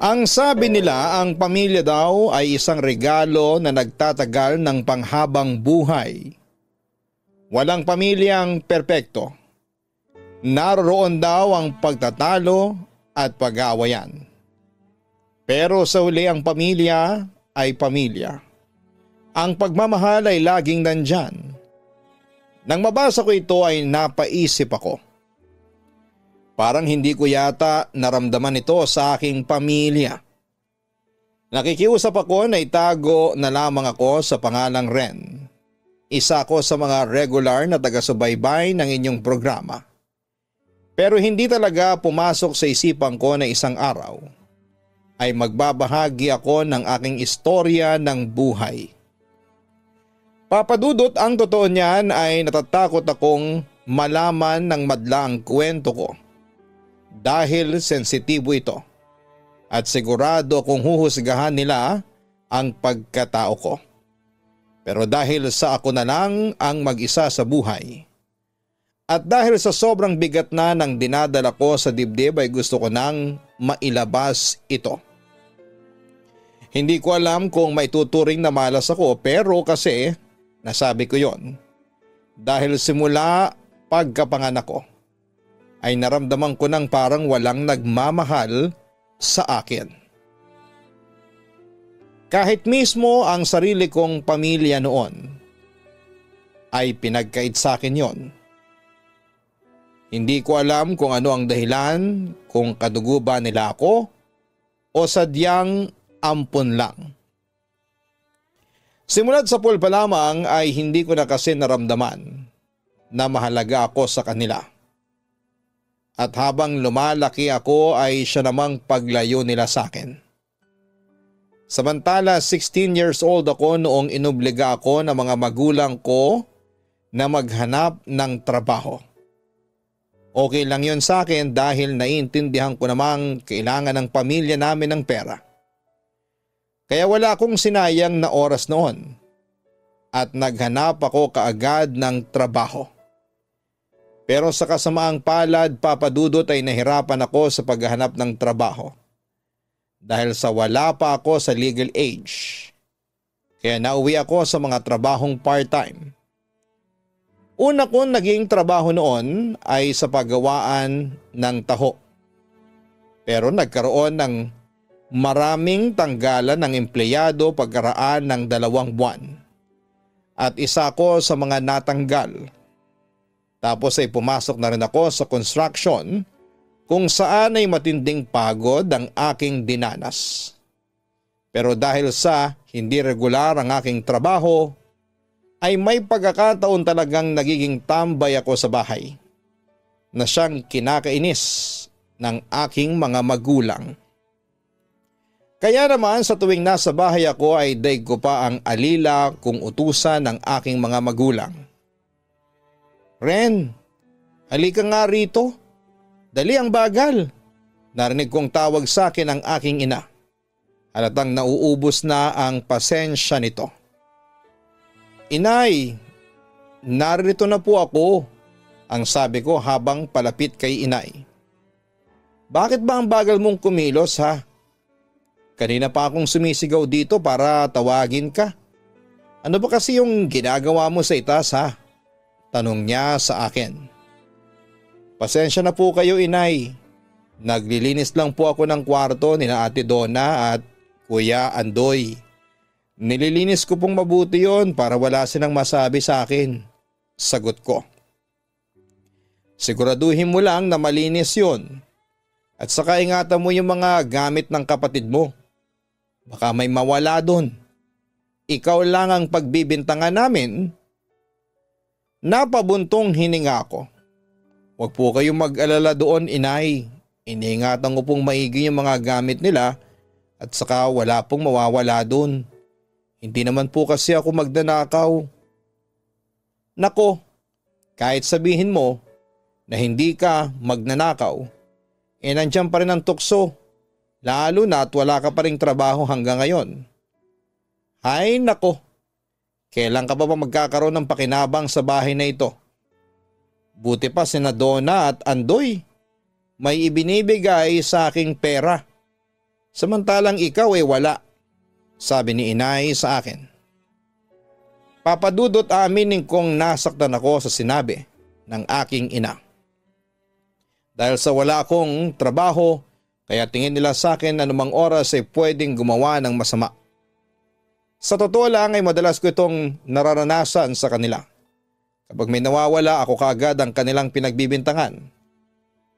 A: Ang sabi nila, ang pamilya daw ay isang regalo na nagtatagal ng panghabang buhay. Walang pamilyang perpekto. Naroroon daw ang pagtatalo at pag-aawayan. Pero sa huli ang pamilya ay pamilya. Ang pagmamahal ay laging nandyan. Nang mabasa ko ito ay napaisip ako. Parang hindi ko yata naramdaman ito sa aking pamilya. Nakikiusap ako na itago na lamang ako sa pangalang Ren. Isa ko sa mga regular na taga-subaybay ng inyong programa. Pero hindi talaga pumasok sa isipan ko na isang araw ay magbabahagi ako ng aking istorya ng buhay. Papa Dudut, ang totoo niyan ay natatakot akong malaman ng madla ang kwento ko dahil sensitibo ito at sigurado akong huhusgahan nila ang pagkatao ko. Pero dahil sa ako na lang ang mag-isa sa buhay at dahil sa sobrang bigat na ng dinadala ko sa dibdib ay gusto ko nang mailabas ito. Hindi ko alam kung maituturing na malas ako pero kasi nasabi ko yon. Dahil simula pagkapanganak ko ay naramdaman ko nang parang walang nagmamahal sa akin. Kahit mismo ang sarili kong pamilya noon ay pinagkait sa akin yon. Hindi ko alam kung ano ang dahilan, kung kadugo ba nila ako o sadyang ampon lang. Simulat sa pool pa lamang ay hindi ko na kasi naramdaman na mahalaga ako sa kanila. At habang lumalaki ako ay siya namang paglayo nila sa akin. Samantala 16 years old ako noong inobliga ako ng mga magulang ko na maghanap ng trabaho. Okay lang yon sa akin dahil naiintindihan ko namang kailangan ng pamilya namin ng pera. Kaya wala akong sinayang na oras noon at naghanap ako kaagad ng trabaho. Pero sa kasamaang palad, Papa Dudut, ay nahirapan ako sa paghahanap ng trabaho dahil sa wala pa ako sa legal age. Kaya nauwi ako sa mga trabahong part-time. Una kong naging trabaho noon ay sa paggawaan ng taho. Pero nagkaroon ng maraming tanggalan ng empleyado pagkaraan ng 2 buwan. At isa ko sa mga natanggal. Tapos ay pumasok na rin ako sa construction kung saan ay matinding pagod ang aking dinanas. Pero dahil sa hindi regular ang aking trabaho, ay may pagkakataon talagang nagiging tambay ako sa bahay na siyang kinakainis ng aking mga magulang. Kaya naman sa tuwing nasa bahay ako ay daig ko pa ang alila kung utusan ng aking mga magulang. Ren, halika nga rito. Dali ang bagal. Narinig kong tawag sa akin ang aking ina. Halatang nauubos na ang pasensya nito. Inay, narito na po ako, ang sabi ko habang palapit kay inay. Bakit ba ang bagal mong kumilos ha? Kanina pa akong sumisigaw dito para tawagin ka. Ano ba kasi yung ginagawa mo sa itaas ha? Tanong niya sa akin. Pasensya na po kayo inay. Naglilinis lang po ako ng kwarto ni na Ate Donna at Kuya Andoy. Nililinis ko pong mabuti yon para wala silang masabi sa akin. Sagot ko. Siguraduhin mo lang na malinis yon. At saka ingatan mo yung mga gamit ng kapatid mo. Baka may mawala doon. Ikaw lang ang pagbibintangan namin. Napabuntong hininga ko. Huwag po kayong mag-alala doon inay. Iniingatan ko pong maigi yung mga gamit nila at saka wala pong mawawala doon. Hindi naman po kasi ako magnanakaw. Nako, kahit sabihin mo na hindi ka magnanakaw, nandiyan pa rin ang tukso. Lalo na at wala ka pa ring trabaho hanggang ngayon. Ay nako, kailan ka pa ba magkakaroon ng pakinabang sa bahay na ito? Buti pa sina Donna at Andoy, may ibinibigay sa aking pera. Samantalang ikaw ay wala, sabi ni inay sa akin. Papa Dudut, aminin kong nasaktan ako sa sinabi ng aking ina. Dahil sa wala akong trabaho, kaya tingin nila sa akin na anumang oras ay pwedeng gumawa ng masama. Sa totoo lang ay madalas ko itong nararanasan sa kanila. Kapag may nawawala ako kaagad ang kanilang pinagbibintangan.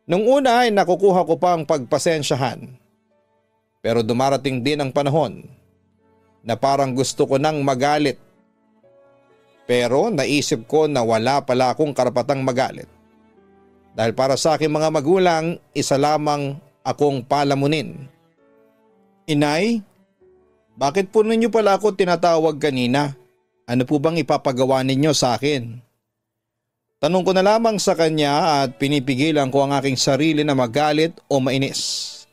A: Nung una ay nakukuha ko pa ang pagpasensyahan. Pero dumarating din ang panahon na parang gusto ko nang magalit. Pero naisip ko na wala pala akong karapatang magalit. Dahil para sa aking mga magulang, isa lamang akong palamunin. Inay, bakit po ninyo pala ako tinatawag kanina? Ano po bang ipapagawa ninyo sa akin? Tanong ko na lamang sa kanya at pinipigilan ko ang aking sarili na magalit o mainis.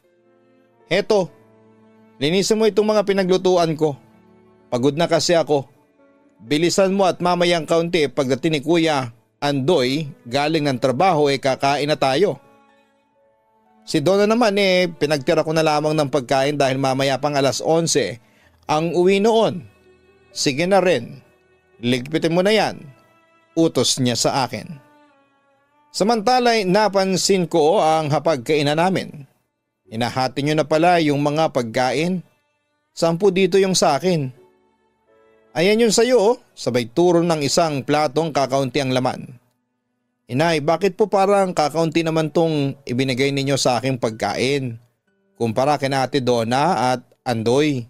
A: Heto, linisin mo itong mga pinaglutuan ko. Pagod na kasi ako. Bilisan mo at mamayang kaunti pagdating ni Kuya Andoy galing ng trabaho kakain na tayo. Si Donna naman pinagtira ko na lamang ng pagkain dahil mamaya pang 11:00 ang uwi noon. Sige na rin, ligpitin mo na yan, utos niya sa akin. Samantala'y napansin ko ang hapagkainan namin. Hinahati niyo na pala yung mga pagkain. 10 dito yung sa akin. Ayan yun sa'yo, sabay turo ng isang platong kakaunti ang laman. Inay, bakit po parang kakaunti naman tong ibinigay ninyo sa aking pagkain? Kumpara kina Ate Donna at Andoy.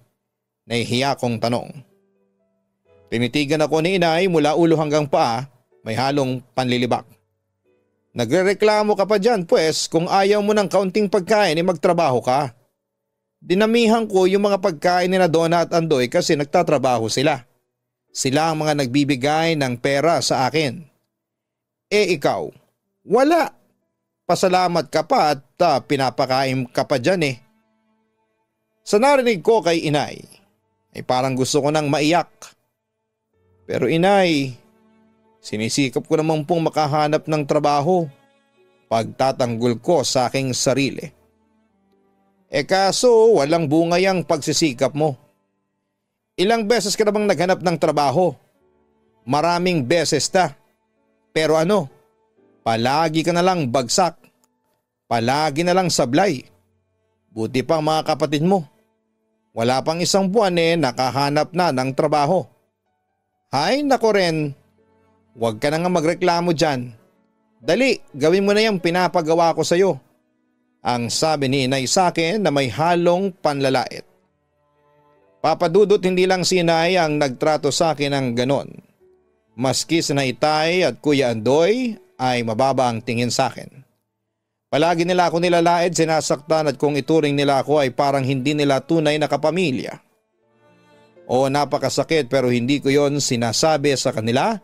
A: Nahihiya kong tanong. Tinitigan ako ni inay mula ulo hanggang paa, may halong panlilibak. Nagrereklamo ka pa dyan pues kung ayaw mo ng kaunting pagkain magtrabaho ka. Dinamihan ko yung mga pagkain ni na Donna at Andoy kasi nagtatrabaho sila. Sila ang mga nagbibigay ng pera sa akin. Ikaw, wala. Pasalamat ka pa at pinapakain ka pa dyan eh. Sa narinig ko kay inay, ay parang gusto ko nang maiyak. Pero inay, sinisikap ko naman pong makahanap ng trabaho. Pagtatanggol ko sa aking sarili. Kaso walang bunga yang pagsisikap mo. Ilang beses ka na bang naghanap ng trabaho? Maraming beses ta. Pero ano? Palagi ka na lang bagsak. Palagi na lang sablay. Buti pa mga kapatid mo. Wala pang isang buwan nakahanap na ng trabaho. Hay nako rin. Huwag ka na nga magreklamo dyan. Dali, gawin mo na yung pinapagawa ko sa'yo. Ang sabi ni inay sa akin na may halong panlalait. Papadudot hindi lang si inay ang nagtrato sa akin ng ganon. Maski si Itay at Kuya Andoy ay mababa ang tingin sa akin. Palagi nila ako nilalait, sinasaktan at kung ituring nila ako ay parang hindi nila tunay na kapamilya. O napakasakit pero hindi ko yon sinasabi sa kanila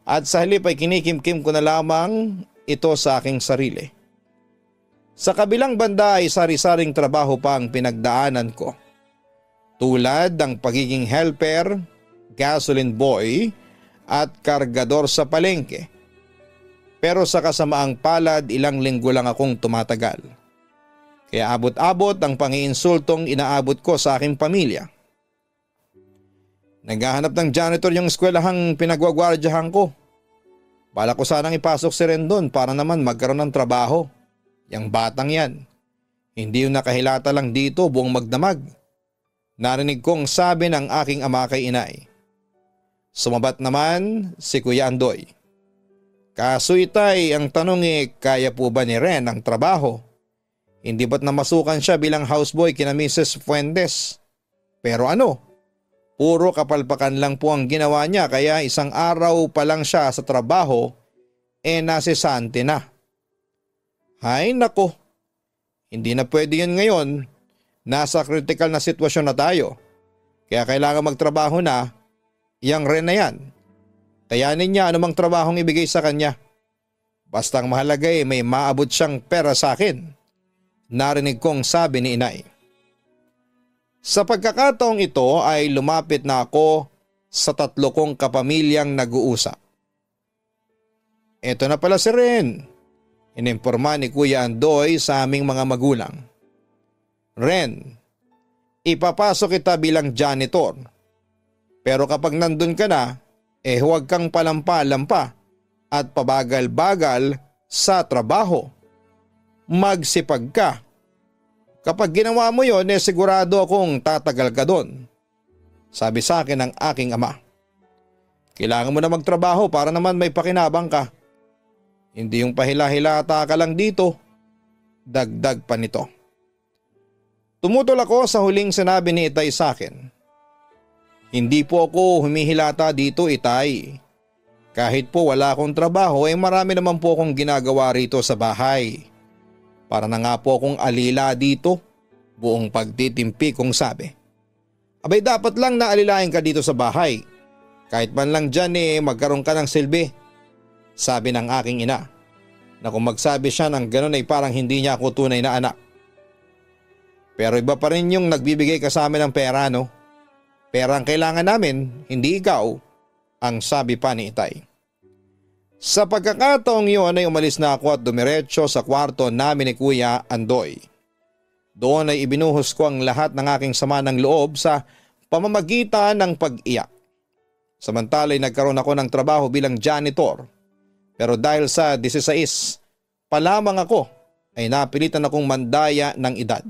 A: at sa halip ay kinikimkim ko na lamang ito sa aking sarili. Sa kabilang banda ay sari-saring trabaho pa ang pinagdaanan ko. Tulad ng pagiging helper, gasoline boy at kargador sa palengke. Pero sa kasamaang palad ilang linggo lang akong tumatagal. Kaya abot-abot ang pangiinsultong inaabot ko sa aking pamilya. Naghahanap ng janitor yung eskwelahang pinagwagwardyahan ko. Bala ko sanang ipasok si Rendon para naman magkaroon ng trabaho. Yang batang yan. Hindi yung nakahilata lang dito buong magdamag. Narinig kong sabi ng aking ama kay inay. Sumabat naman si Kuya Andoy. Kaso Itay, ang tanong kaya po ba ni Ren ang trabaho? Hindi ba't namasukan siya bilang houseboy kina Mrs. Fuentes? Pero ano? Puro kapalpakan lang po ang ginawa niya kaya isang araw pa lang siya sa trabaho nasisante na. Ay nako, hindi na pwede yan ngayon. Nasa critical na sitwasyon na tayo. Kaya kailangan magtrabaho na, yang Ren na yan. Kayanin niya anumang trabahong ibigay sa kanya. Basta ang mahalaga may maabot siyang pera sa akin. Narinig kong sabi ni inay. Sa pagkakataong ito ay lumapit na ako sa 3 kong kapamilyang nag-uusap. Ito na pala si Ren. Inimporma ni Kuya Andoy sa aming mga magulang. Ren, ipapasok kita bilang janitor. Pero kapag nandun ka na, huwag kang palampa-lampa at pabagal-bagal sa trabaho. Magsipag ka. Kapag ginawa mo yon, sigurado akong tatagal ka doon. Sabi sa akin ng aking ama. Kailangan mo na magtrabaho para naman may pakinabang ka. Hindi yung pahila-hilata ka lang dito. Dagdag pa nito. Tumutol ako sa huling sinabi ni Itay sa akin. Hindi po ako humihilata dito Itay. Kahit po wala akong trabaho marami naman po akong ginagawa rito sa bahay. Para na nga po akong alila dito. Buong pagtitimpi kong sabi. Abay dapat lang na alilain ka dito sa bahay. Kahit man lang dyan magkaroon ka ng silbi. Sabi ng aking ina. Na kung magsabi siya ng ganun ay parang hindi niya ako tunay na anak. Pero iba pa rin yung nagbibigay ka sa amin ng pera no. Pera ang kailangan namin, hindi ikaw. Ang sabi pa ni Itay. Sa pagkakataong yun ay umalis na ako at dumiretso sa kwarto namin ni Kuya Andoy. Doon ay ibinuhos ko ang lahat ng aking sama ng loob sa pamamagitan ng pag-iyak. Samantala'y nagkaroon ako ng trabaho bilang janitor. Pero dahil sa 16 pa lamang ako ay napilitan akong mandaya ng edad.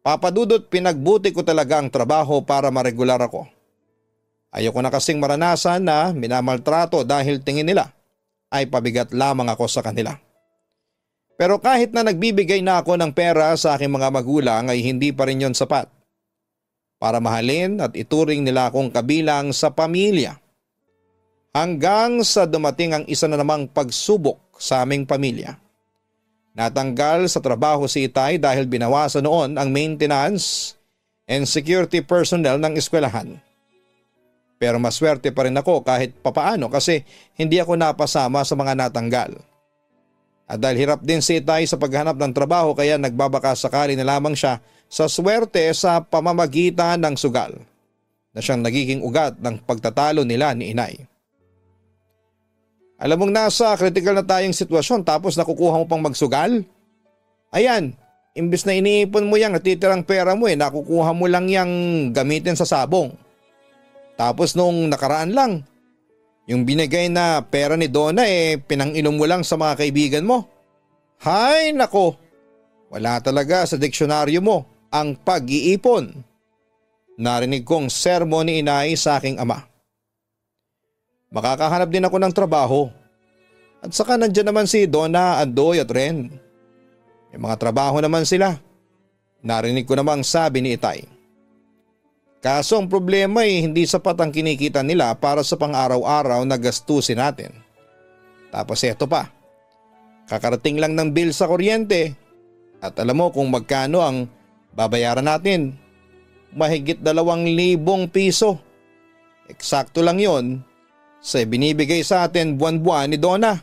A: Papadudot pinagbuti ko talaga ang trabaho para maregular ako. Ayoko na kasing maranasan na minamaltrato dahil tingin nila ay pabigat lamang ako sa kanila. Pero kahit na nagbibigay na ako ng pera sa aking mga magulang ay hindi pa rin yon sapat para mahalin at ituring nila akong kabilang sa pamilya. Hanggang sa dumating ang isa na namang pagsubok sa aming pamilya. Natanggal sa trabaho si Itay dahil binawasan noon ang maintenance and security personnel ng eskwelahan. Pero maswerte pa rin ako kahit papaano kasi hindi ako napasama sa mga natanggal. At dahil hirap din si Itay sa paghanap ng trabaho kaya nagbabaka sakali na lamang siya sa swerte sa pamamagitan ng sugal na siyang nagiging ugat ng pagtatalo nila ni Inay. Alam mong nasa critical na tayong sitwasyon tapos nakukuha mo pang magsugal? Ayan, imbis na iniipon mo yung natitirang pera mo nakukuha mo lang yung gamitin sa sabong. Tapos nung nakaraan lang, yung binigay na pera ni Donna pinang-inom mo lang sa mga kaibigan mo. Hay nako, wala talaga sa diksyonaryo mo ang pag-iipon. Narinig kong sermon ni Inay sa aking ama. Makakahanap din ako ng trabaho. At saka nandiyan naman si Donna, Andoy at Ren. May mga trabaho naman sila. Narinig ko namang sabi ni Itay. Kaso ang problema hindi sapat ang kinikita nila para sa pang-araw-araw na gastusin natin. Tapos eto pa. Kakarating lang ng bill sa kuryente. At alam mo kung magkano ang babayaran natin. Mahigit 2,000 piso. Eksakto lang yon sa binibigay sa atin buwan-buwan ni Donna.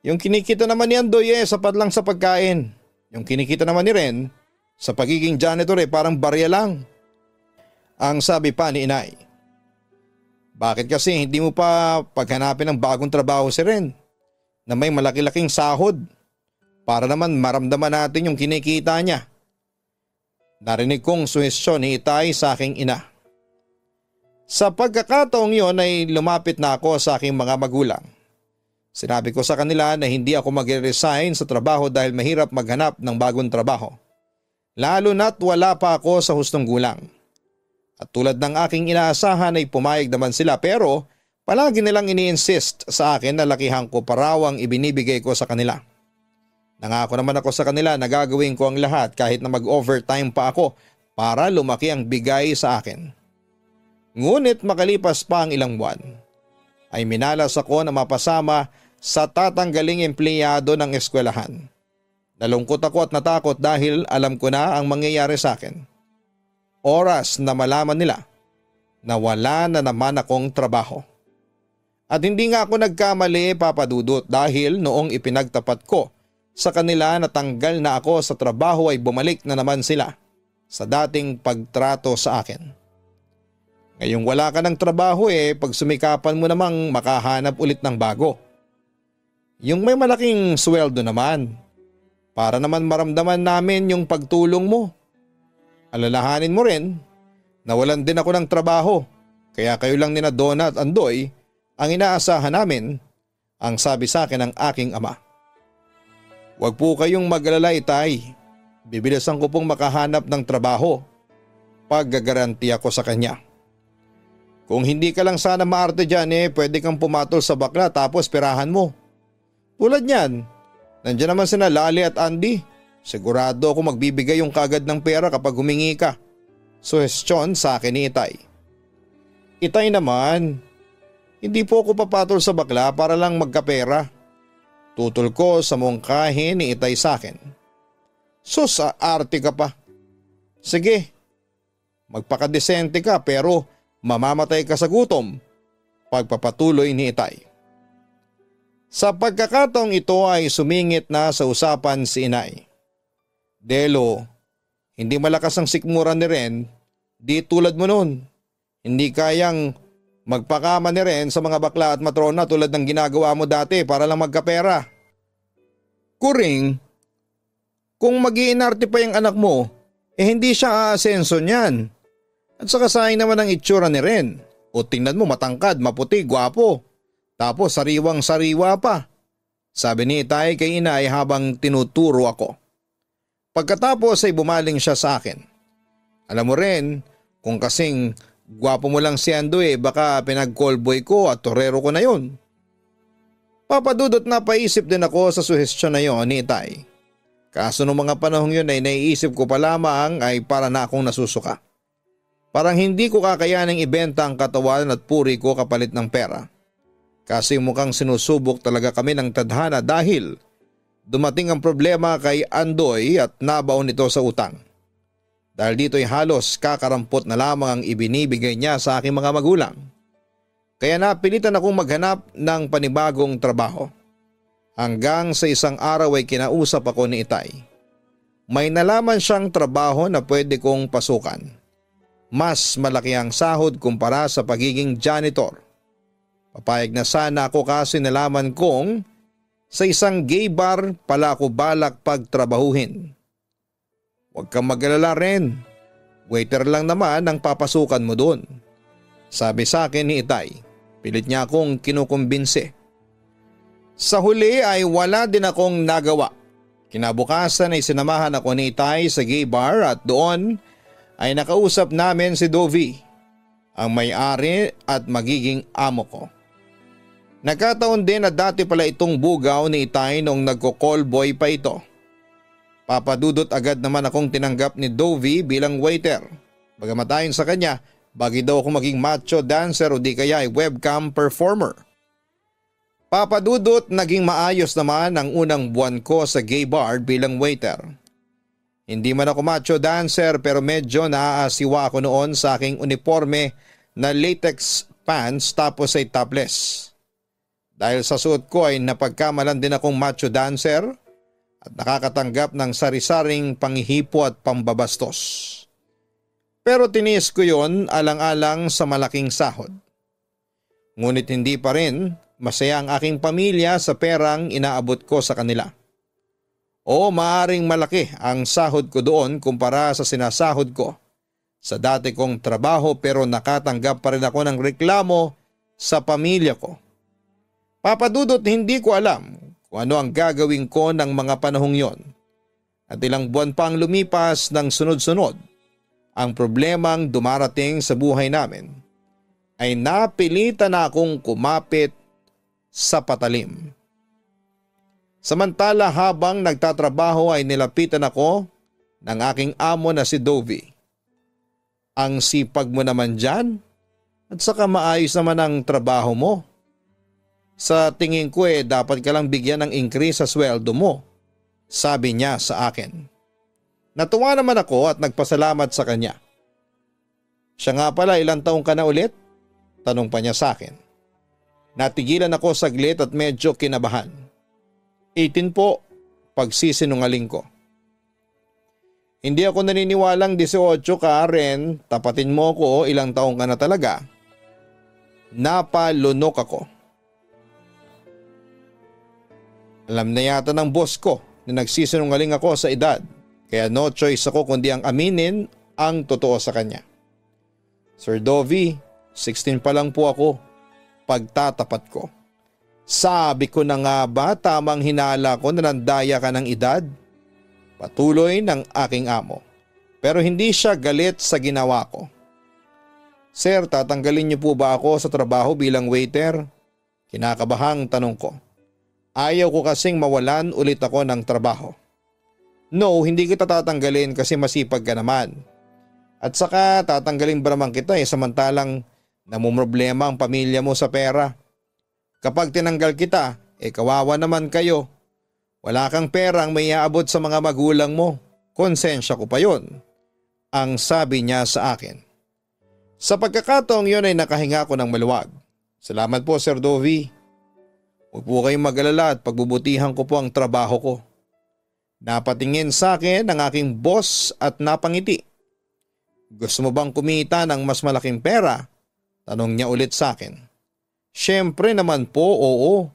A: Yung kinikita naman ni Andoy sapat lang sa pagkain. Yung kinikita naman ni Ren sa pagiging janitor parang barya lang. Ang sabi pa ni Inay. Bakit kasi hindi mo pa paghanapin ng bagong trabaho si Ren na may malaki-laking sahod para naman maramdaman natin yung kinikita niya? Narinig kong suhestyon ni Itay sa aking ina. Sa pagkakataong yon ay lumapit na ako sa aking mga magulang. Sinabi ko sa kanila na hindi ako mag-resign sa trabaho dahil mahirap maghanap ng bagong trabaho. Lalo na't wala pa ako sa hustong gulang. At tulad ng aking inaasahan ay pumayag naman sila pero palagi nilang ini-insist sa akin na lakihan ko pa raw ang ibinibigay ko sa kanila. Nangako naman ako sa kanila na gagawin ko ang lahat kahit na mag-overtime pa ako para lumaki ang bigay sa akin. Ngunit makalipas pa ang ilang buwan, ay minalas ako na mapasama sa tatanggaling empleyado ng eskwelahan. Nalungkot ako at natakot dahil alam ko na ang mangyayari sa akin. Oras na malaman nila na wala na naman akong trabaho. At hindi nga ako nagkamali, Papa Dudut, dahil noong ipinagtapat ko sa kanila na tanggal na ako sa trabaho ay bumalik na naman sila sa dating pagtrato sa akin. Ngayong wala ka ng trabaho pag sumikapan mo namang makahanap ulit ng bago. Yung may malaking sweldo naman, para naman maramdaman namin yung pagtulong mo. Alalahanin mo rin, nawalan din ako ng trabaho, kaya kayo lang nina Donna at Andoy ang inaasahan namin, ang sabi sa akin ng aking ama. Huwag po kayong mag-alala, Itay, bibilisan ko pong makahanap ng trabaho, paggagaranti ako sa kanya. Kung hindi ka lang sana maarte dyan pwede kang pumatol sa bakla tapos pirahan mo. Tulad niyan, nandiyan naman sina Lali at Andy. Sigurado ako magbibigay yung kagad ng pera kapag humingi ka. Suhestyon sa akin ni Itay. Itay naman, hindi po ako papatol sa bakla para lang magkapera. Tutol ko sa mungkahin ni Itay sa akin. Sus, arte ka pa. Sige, magpakadesente ka pero mamamatay ka sa gutom, pagpapatuloy ni Itay. Sa pagkakataong ito ay sumingit na sa usapan si Inay. Delo, hindi malakas ang sikmura ni Ren, di tulad mo nun. Hindi kayang magpakama ni Ren sa mga bakla at matrona tulad ng ginagawa mo dati para lang magkapera. Kuring, kung mag-iinarte pa yung anak mo, hindi siya aasenso niyan. At saka sayang naman ang itsura ni Ren. O tingnan mo matangkad, maputi, gwapo. Tapos sariwang-sariwa pa. Sabi ni Itay kay Inay habang tinuturo ako. Pagkatapos ay bumaling siya sa akin. Alam mo rin, kung kasing gwapo mo lang si Andoy baka pinag-callboy ko at torero ko na yun. Papadudot na paisip din ako sa suhestyon na yun ni Itay. Kaso nung mga panahong yun ay naiisip ko pa lamang ay para na akong nasusuka. Parang hindi ko kakayaning ibenta ang katawan at puri ko kapalit ng pera. Kasi mukhang sinusubok talaga kami ng tadhana dahil dumating ang problema kay Andoy at nabaon ito sa utang. Dahil dito'y halos kakarampot na lamang ang ibinibigay niya sa aking mga magulang. Kaya napilitan akong maghanap ng panibagong trabaho. Hanggang sa isang araw ay kinausap ako ni Itay. May nalaman siyang trabaho na pwede kong pasukan. Mas malaki ang sahod kumpara sa pagiging janitor. Papayag na sana ako kasi nalaman kong sa isang gay bar pala ako balak pagtrabahuhin. Huwag kang mag-alala rin. Waiter lang naman ang papasukan mo doon. Sabi sa akin ni Itay. Pilit niya akong kinukumbinse. Sa huli ay wala din akong nagawa. Kinabukasan ay sinamahan ako ni Itay sa gay bar at doon ay nakausap namin si Dovie, ang may-ari at magiging amo ko. Nagkataon din na dati pala itong bugaw ni Itay noong nagko-call boy pa ito. Papadudot agad naman akong tinanggap ni Dovie bilang waiter. Bagamat ayon sa kanya, bagi daw ako maging macho dancer o di kaya ay webcam performer. Papadudot naging maayos naman ang unang buwan ko sa gay bar bilang waiter. Hindi man ako macho dancer pero medyo naaasiwa ako noon sa aking uniforme na latex pants tapos ay topless. Dahil sa suot ko ay napagkamalan din akong macho dancer at nakakatanggap ng sari-saring panghihipo at pambabastos. Pero tiniis ko yon alang-alang sa malaking sahod. Ngunit hindi pa rin masaya ang aking pamilya sa perang inaabot ko sa kanila. O maaring malaki ang sahod ko doon kumpara sa sinasahod ko sa dati kong trabaho pero nakatanggap pa rin ako ng reklamo sa pamilya ko. Papadudot hindi ko alam kung ano ang gagawin ko ng mga panahong yon. At ilang buwan pang lumipas ng sunod-sunod, ang problemang dumarating sa buhay namin ay napilitan na akong kumapit sa patalim. Samantala habang nagtatrabaho ay nilapitan ako ng aking amo na si Dovie. Ang sipag mo naman dyan at saka maayos naman ang trabaho mo. Sa tingin ko dapat ka lang bigyan ng increase sa sweldo mo, sabi niya sa akin. Natuwa naman ako at nagpasalamat sa kanya. Siya nga pala, ilang taong ka na ulit? Tanong pa niya sa akin. Natigilan ako saglit at medyo kinabahan. 18 po, pagsisinungaling ko. Hindi ako naniniwalang 18 ka rin, tapatin mo ko, ilang taong ka na talaga. Napalunok ako. Alam na yata ng boss ko na nagsisinungaling ako sa edad, kaya no choice ako kundi ang aminin ang totoo sa kanya. Sir Dovie, 16 pa lang po ako, pagtatapat ko. Sabi ko na nga ba tamang hinala ko na nandaya ka ng edad? Patuloy ng aking amo. Pero hindi siya galit sa ginawa ko. Sir, tatanggalin niyo po ba ako sa trabaho bilang waiter? Kinakabahang tanong ko. Ayaw ko kasing mawalan ulit ako ng trabaho. No, hindi kita tatanggalin kasi masipag ka naman. At saka tatanggalin ba naman kita samantalang namumroblema ang pamilya mo sa pera. Kapag tinanggal kita, kawawa naman kayo. Wala kang perang may iaabot sa mga magulang mo. Konsensya ko pa yon, ang sabi niya sa akin. Sa pagkakataong yun ay nakahinga ko ng maluwag. Salamat po Sir Dovie. Huwag po kayong mag-alala at pagbubutihan ko po ang trabaho ko. Napatingin sa akin ang aking boss at napangiti. Gusto mo bang kumita ng mas malaking pera? Tanong niya ulit sa akin. Siyempre naman po, oo.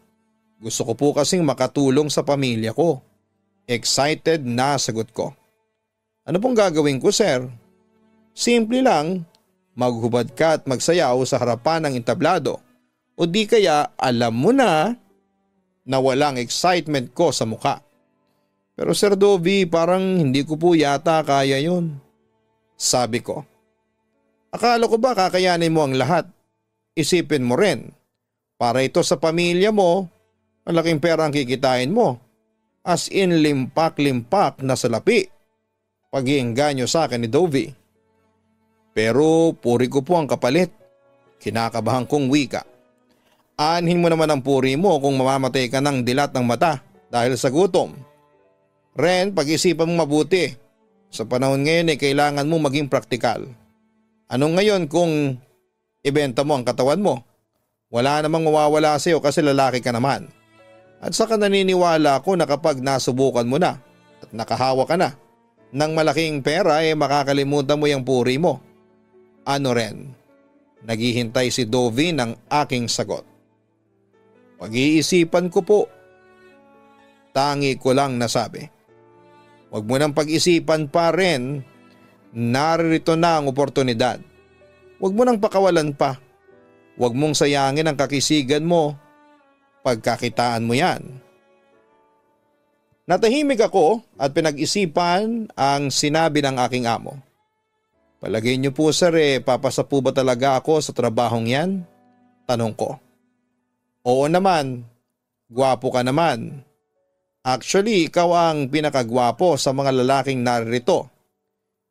A: Gusto ko po kasing makatulong sa pamilya ko. Excited na sagot ko. Ano pong gagawin ko, sir? Simple lang, maghubad ka at magsayaw sa harapan ng entablado. O di kaya alam mo na walang excitement ko sa muka. Pero Sir Dovie, parang hindi ko po yata kaya yun. Sabi ko. Akala ko ba kakayanin mo ang lahat? Isipin mo rin. Para ito sa pamilya mo, malaking pera ang kikitain mo. As in limpak-limpak na salapi. Pag-iengganyo sa akin ni Dovie. Pero puri ko po ang kapalit. Kinakabahan kong wika. Aanhin mo naman ang puri mo kung mamamatay ka ng dilat ng mata. dahil sa gutom. Ren, pag-isipan mong mabuti. Sa panahon ngayon ay kailangan mo maging praktikal. Anong ngayon kung ibenta mo ang katawan mo? Wala namang mawawala sa iyo kasi lalaki ka naman. At saka naniniwala ako na kapag nasubukan mo na at nakahawa ka na ng malaking pera ay makakalimutan mo yung puri mo. Ano Ren? Naghihintay si Dovie ng aking sagot. Pag-iisipan ko po. Tangi ko lang nasabi. Huwag mo nang pag-isipan pa Ren. Naririto na ang oportunidad. Huwag mo nang pakawalan pa. Huwag mong sayangin ang kakisigan mo. Pagkakitaan mo yan. Natahimik ako at pinag-isipan ang sinabi ng aking amo. Palagay niyo po sir papasa po ba talaga ako sa trabahong yan? Tanong ko. Oo naman, gwapo ka naman. Actually ikaw ang pinakagwapo sa mga lalaking naririto.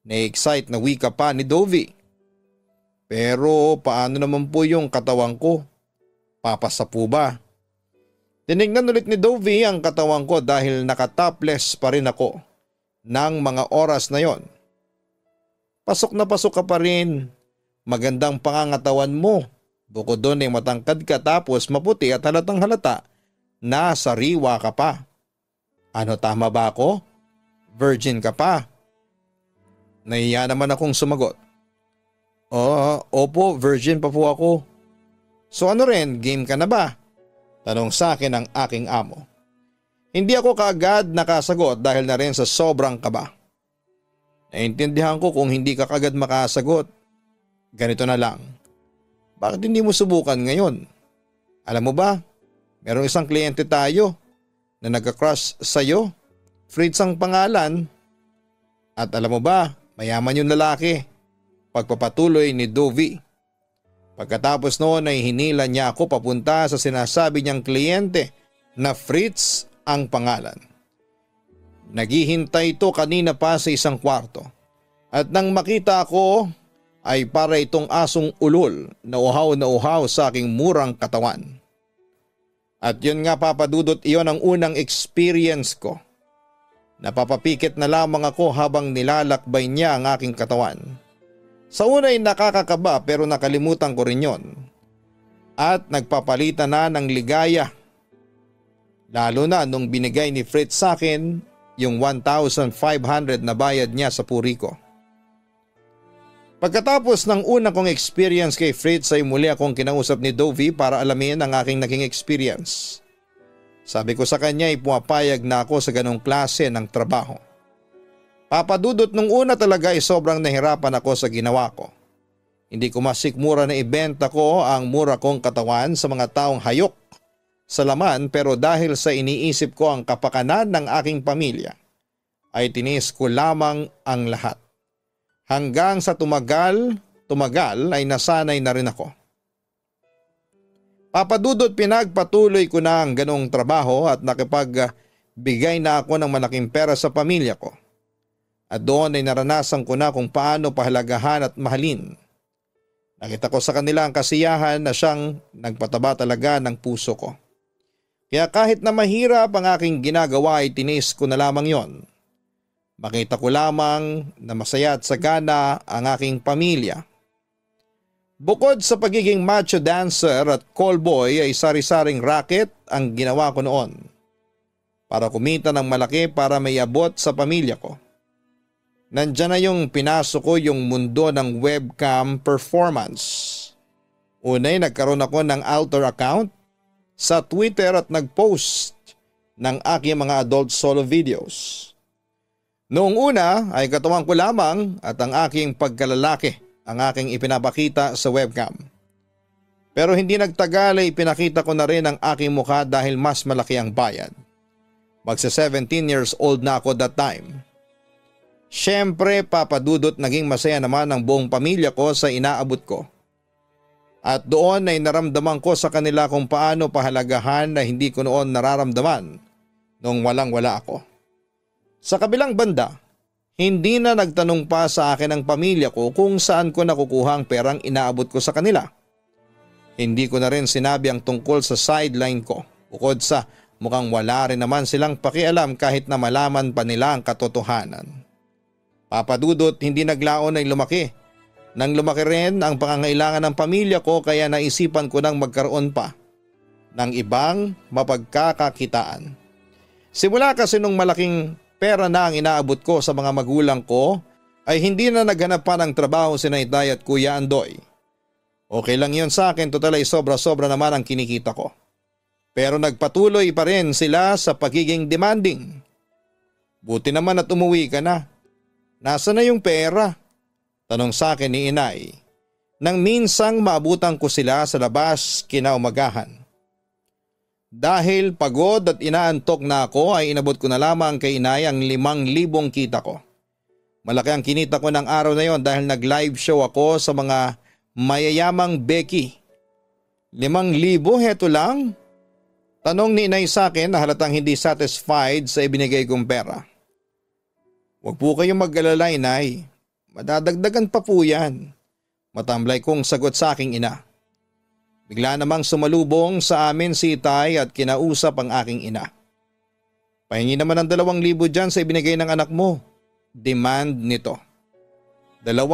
A: Na-excite na wika pa ni Dovie. Pero paano naman po yung katawan ko? Papasa po ba? Tinignan ulit ni Dovie ang katawan ko dahil nakatopless pa rin ako ng mga oras na yon. Pasok na pasok ka pa rin. Magandang pangangatawan mo. Bukod doon ay matangkad ka tapos maputi at halatang halata na sariwa ka pa. Ano tama ba ako? Virgin ka pa. Nahiya naman akong sumagot. Opo, virgin pa po ako. So ano rin, game ka na ba? Tanong sa akin ng aking amo. Hindi ako kaagad nakasagot dahil na rin sa sobrang kaba. Naintindihan ko kung hindi ka kaagad makasagot. Ganito na lang. Bakit hindi mo subukan ngayon? Alam mo ba, merong isang kliyente tayo na nagka-crush sa'yo. Fritz ang pangalan. At alam mo ba, mayaman yung lalaki. Pagpapatuloy ni Dovie. Pagkatapos noon ay hinila niya ako papunta sa sinasabi niyang kliyente na Fritz ang pangalan. Naghihintay ito kanina pa sa isang kwarto. At nang makita ako ay para itong asong ulol na uhaw sa aking murang katawan. At yun nga papadudot, iyon ang unang experience ko. Napapapikit na lamang ako habang nilalakbay niya ang aking katawan. Sa una ay nakakakaba pero nakalimutan ko rin yon. At nagpapalitan na ng ligaya. Lalo na nung binigay ni Fritz sa akin yung 1,500 na bayad niya sa puri ko. Pagkatapos ng una kong experience kay Fritz ay muli akong kinausap ni Dovie para alamin ang aking naging experience. Sabi ko sa kanya ay pumapayag na ako sa ganong klase ng trabaho. Papadudot nung una talaga ay sobrang nahirapan ako sa ginawa ko. Hindi ko masikmura na ibenta ko ang mura kong katawan sa mga taong hayok sa laman pero dahil sa iniisip ko ang kapakanan ng aking pamilya ay tiniis ko lamang ang lahat. Hanggang sa tumagal ay nasanay na rin ako. Papadudot pinagpatuloy ko na ang ganong trabaho at nakipagbigay na ako ng malaking pera sa pamilya ko. At doon ay naranasan ko na kung paano pahalagahan at mahalin. Nakita ko sa kanila ang kasiyahan na siyang nagpataba talaga ng puso ko. Kaya kahit na mahirap ang aking ginagawa ay tinis ko na lamang yon. Makita ko lamang na masaya at sagana ang aking pamilya. Bukod sa pagiging macho dancer at callboy ay sari-saring racket ang ginawa ko noon. Para kumita ng malaki para may abot sa pamilya ko. Nandiyan na yung pinasok ko yung mundo ng webcam performance. Unay nagkaroon ako ng alter account sa Twitter at nagpost ng aking mga adult solo videos. Noong una ay katawan ko lamang at ang aking pagkalalaki ang aking ipinapakita sa webcam. Pero hindi nagtagal ay ipinakita ko na rin ang aking mukha dahil mas malaki ang bayad. Magsa 17 years old na ako that time. Siyempre papadudot naging masaya naman ang buong pamilya ko sa inaabot ko. At doon ay naramdaman ko sa kanila kung paano pahalagahan na hindi ko noon nararamdaman nung walang-wala ako. Sa kabilang banda, hindi na nagtanong pa sa akin ang pamilya ko kung saan ko nakukuha ang perang inaabot ko sa kanila. Hindi ko na rin sinabi ang tungkol sa sideline ko bukod sa Mukhang wala rin naman silang pakialam kahit na malaman pa nila ang katotohanan. Papa Dudut, hindi naglaon ay lumaki. Nang lumaki rin ang pangangailangan ng pamilya ko kaya naisipan ko nang magkaroon pa ng ibang mapagkakakitaan. Simula kasi nung malaking pera na ang inaabot ko sa mga magulang ko ay hindi na naghanap pa ng trabaho si Itay at Kuya Andoy. Okay lang yun sa akin, total ay sobra-sobra naman ang kinikita ko. Pero nagpatuloy pa rin sila sa pagiging demanding. Buti naman at umuwi ka na. Nasaan na yung pera? Tanong sa akin ni Inay. Nang minsang maabutan ko sila sa labas kinaumagahan. Dahil pagod at inaantok na ako ay inabot ko na lamang kay Inay ang 5,000 kita ko. Malaki ang kinita ko ng araw na yon dahil nag-live show ako sa mga mayayamang Becky. 5,000 heto lang? Tanong ni Inay sa akin na halatang hindi satisfied sa ibinigay kong pera. Huwag po kayong mag-alala, Inay. Madadagdagan pa po yan. Matamlay kong sagot sa aking ina. Bigla namang sumalubong sa amin si Itay at kinausap ang aking ina. Pahingi naman ng 2,000 dyan sa ibinigay ng anak mo. Demand nito. 2,000?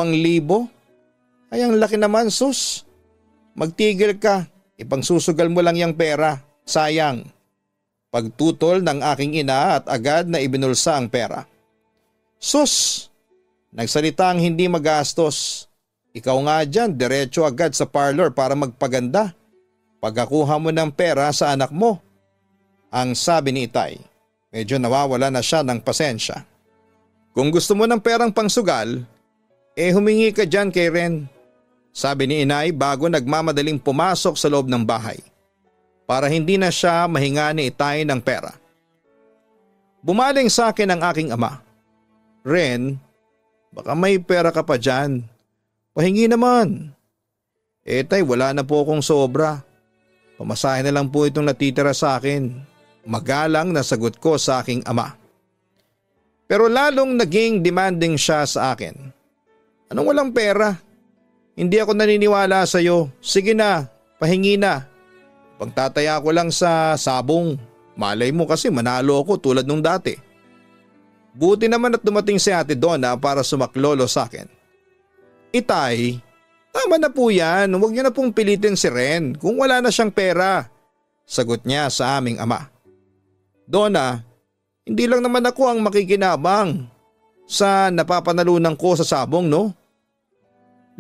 A: Ay ang laki naman, sus. Magtigil ka. Ipangsusugal mo lang yung pera. Sayang. Pagtutol ng aking ina at agad na ibinulsa ang pera. Sus! Nagsalita ang hindi magastos. Ikaw nga dyan, diretso agad sa parlor para magpaganda. Pagkakuha mo ng pera sa anak mo. Ang sabi ni Itay. Medyo nawawala na siya ng pasensya. Kung gusto mo ng perang pangsugal, humingi ka dyan kay Ren. Sabi ni Inay bago nagmamadaling pumasok sa loob ng bahay. Para hindi na siya mahinga ni Itay ng pera. Bumaling sa akin ang aking ama. Ren, baka may pera ka pa dyan. Pahingi naman. Tay, wala na po akong sobra. Pamasahe na lang po itong natitira sa akin. Magalang na sagot ko sa aking ama. Pero lalong naging demanding siya sa akin. Anong walang pera? Hindi ako naniniwala sa iyo. Sige na, pahingi na. Pagtataya ko lang sa sabong. Malay mo kasi manalo ako tulad nung dati. Buti naman at dumating si Ate Donna para sumaklolo sa akin. Itay, tama na po yan. Huwag niyo na pong pilitin si Ren kung wala na siyang pera. Sagot niya sa aming ama. Donna, hindi lang naman ako ang makikinabang sa napapanalunan ko sa sabong, no?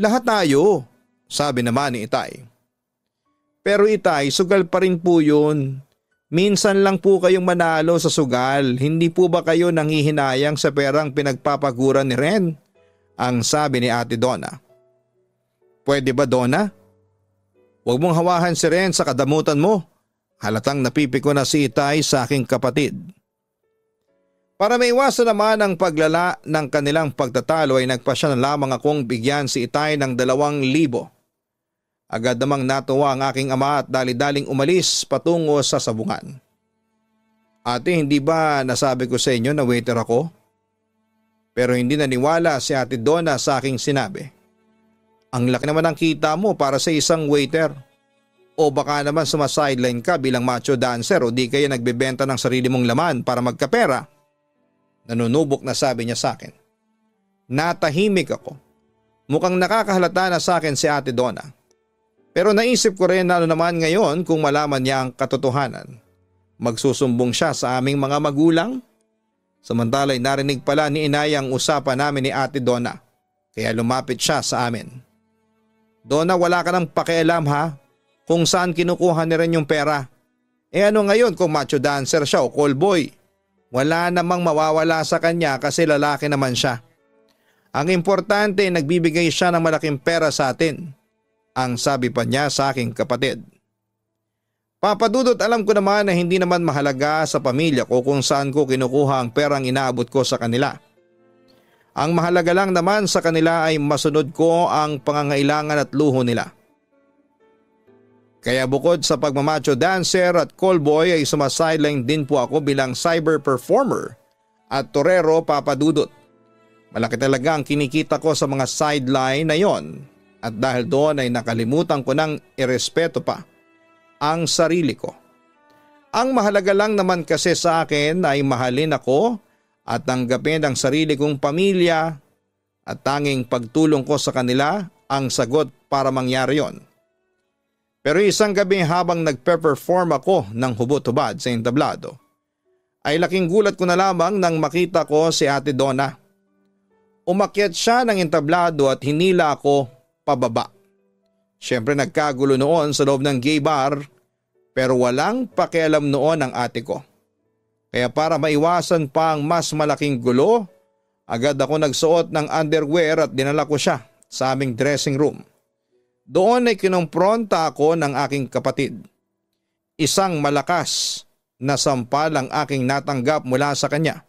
A: Lahat tayo, sabi naman ni Itay. Pero Itay, sugal pa rin po yun. Minsan lang po kayong manalo sa sugal. Hindi po ba kayo nanghihinayang sa perang pinagpapaguran ni Ren? Ang sabi ni Ate Donna. Pwede ba, Donna? Huwag mong hawahan si Ren sa kadamutan mo. Halatang napipiko na si Itay sa aking kapatid. Para maiwasan naman ang paglala ng kanilang pagtatalo ay nagpasya na lamang akong bigyan si Itay ng 2,000. Agad namang natuwa ang aking ama at dali-daling umalis patungo sa sabungan. Ate, hindi ba nasabi ko sa inyo na waiter ako? Pero hindi naniwala si Ate Donna sa aking sinabi. Ang laki naman ng kita mo para sa isang waiter. O baka naman sumasideline ka bilang macho dancer o di kaya nagbebenta ng sarili mong laman para magkapera. Nanunubok na sabi niya sa akin. Natahimik ako. Mukhang nakakahalata na sa akin si Ate Donna. Pero naisip ko rin na ano naman ngayon kung malaman niya ang katotohanan. Magsusumbong siya sa aming mga magulang? Samantala'y narinig pala ni Inay ang usapan namin ni Ate Donna. Kaya lumapit siya sa amin. Donna, wala ka nang pakialam ha? Kung saan kinukuha ni Ren yung pera. Ano ngayon kung macho dancer siya o call boy? Wala namang mawawala sa kanya kasi lalaki naman siya. Ang importante nagbibigay siya ng malaking pera sa atin. Ang sabi pa niya sa aking kapatid. Papa Dudut, alam ko naman na hindi naman mahalaga sa pamilya ko kung saan ko kinukuha ang perang inaabot ko sa kanila. Ang mahalaga lang naman sa kanila ay masunod ko ang pangangailangan at luho nila. Kaya bukod sa pagmamacho dancer at callboy ay sumasideline din po ako bilang cyber performer at torero, Papa Dudut. Malaki talaga ang kinikita ko sa mga sideline na yon at dahil doon ay nakalimutan ko ng irespeto pa ang sarili ko. Ang mahalaga lang naman kasi sa akin ay mahalin ako at tanggapin ang sarili kong pamilya at tanging pagtulong ko sa kanila ang sagot para mangyari yon. Pero isang gabi habang nagpe-perform ako ng hubot-hubad sa entablado, ay laking gulat ko na lamang nang makita ko si Ate Donna. Umakyat siya ng entablado at hinila ako pababa. Siyempre nagkagulo noon sa loob ng gay bar pero walang pakialam noon ang ate ko. Kaya para maiwasan pa ang mas malaking gulo, agad ako nagsuot ng underwear at dinala ko siya sa aming dressing room. Doon ay kinumpronta ako ng aking kapatid. Isang malakas na sampal ang aking natanggap mula sa kanya.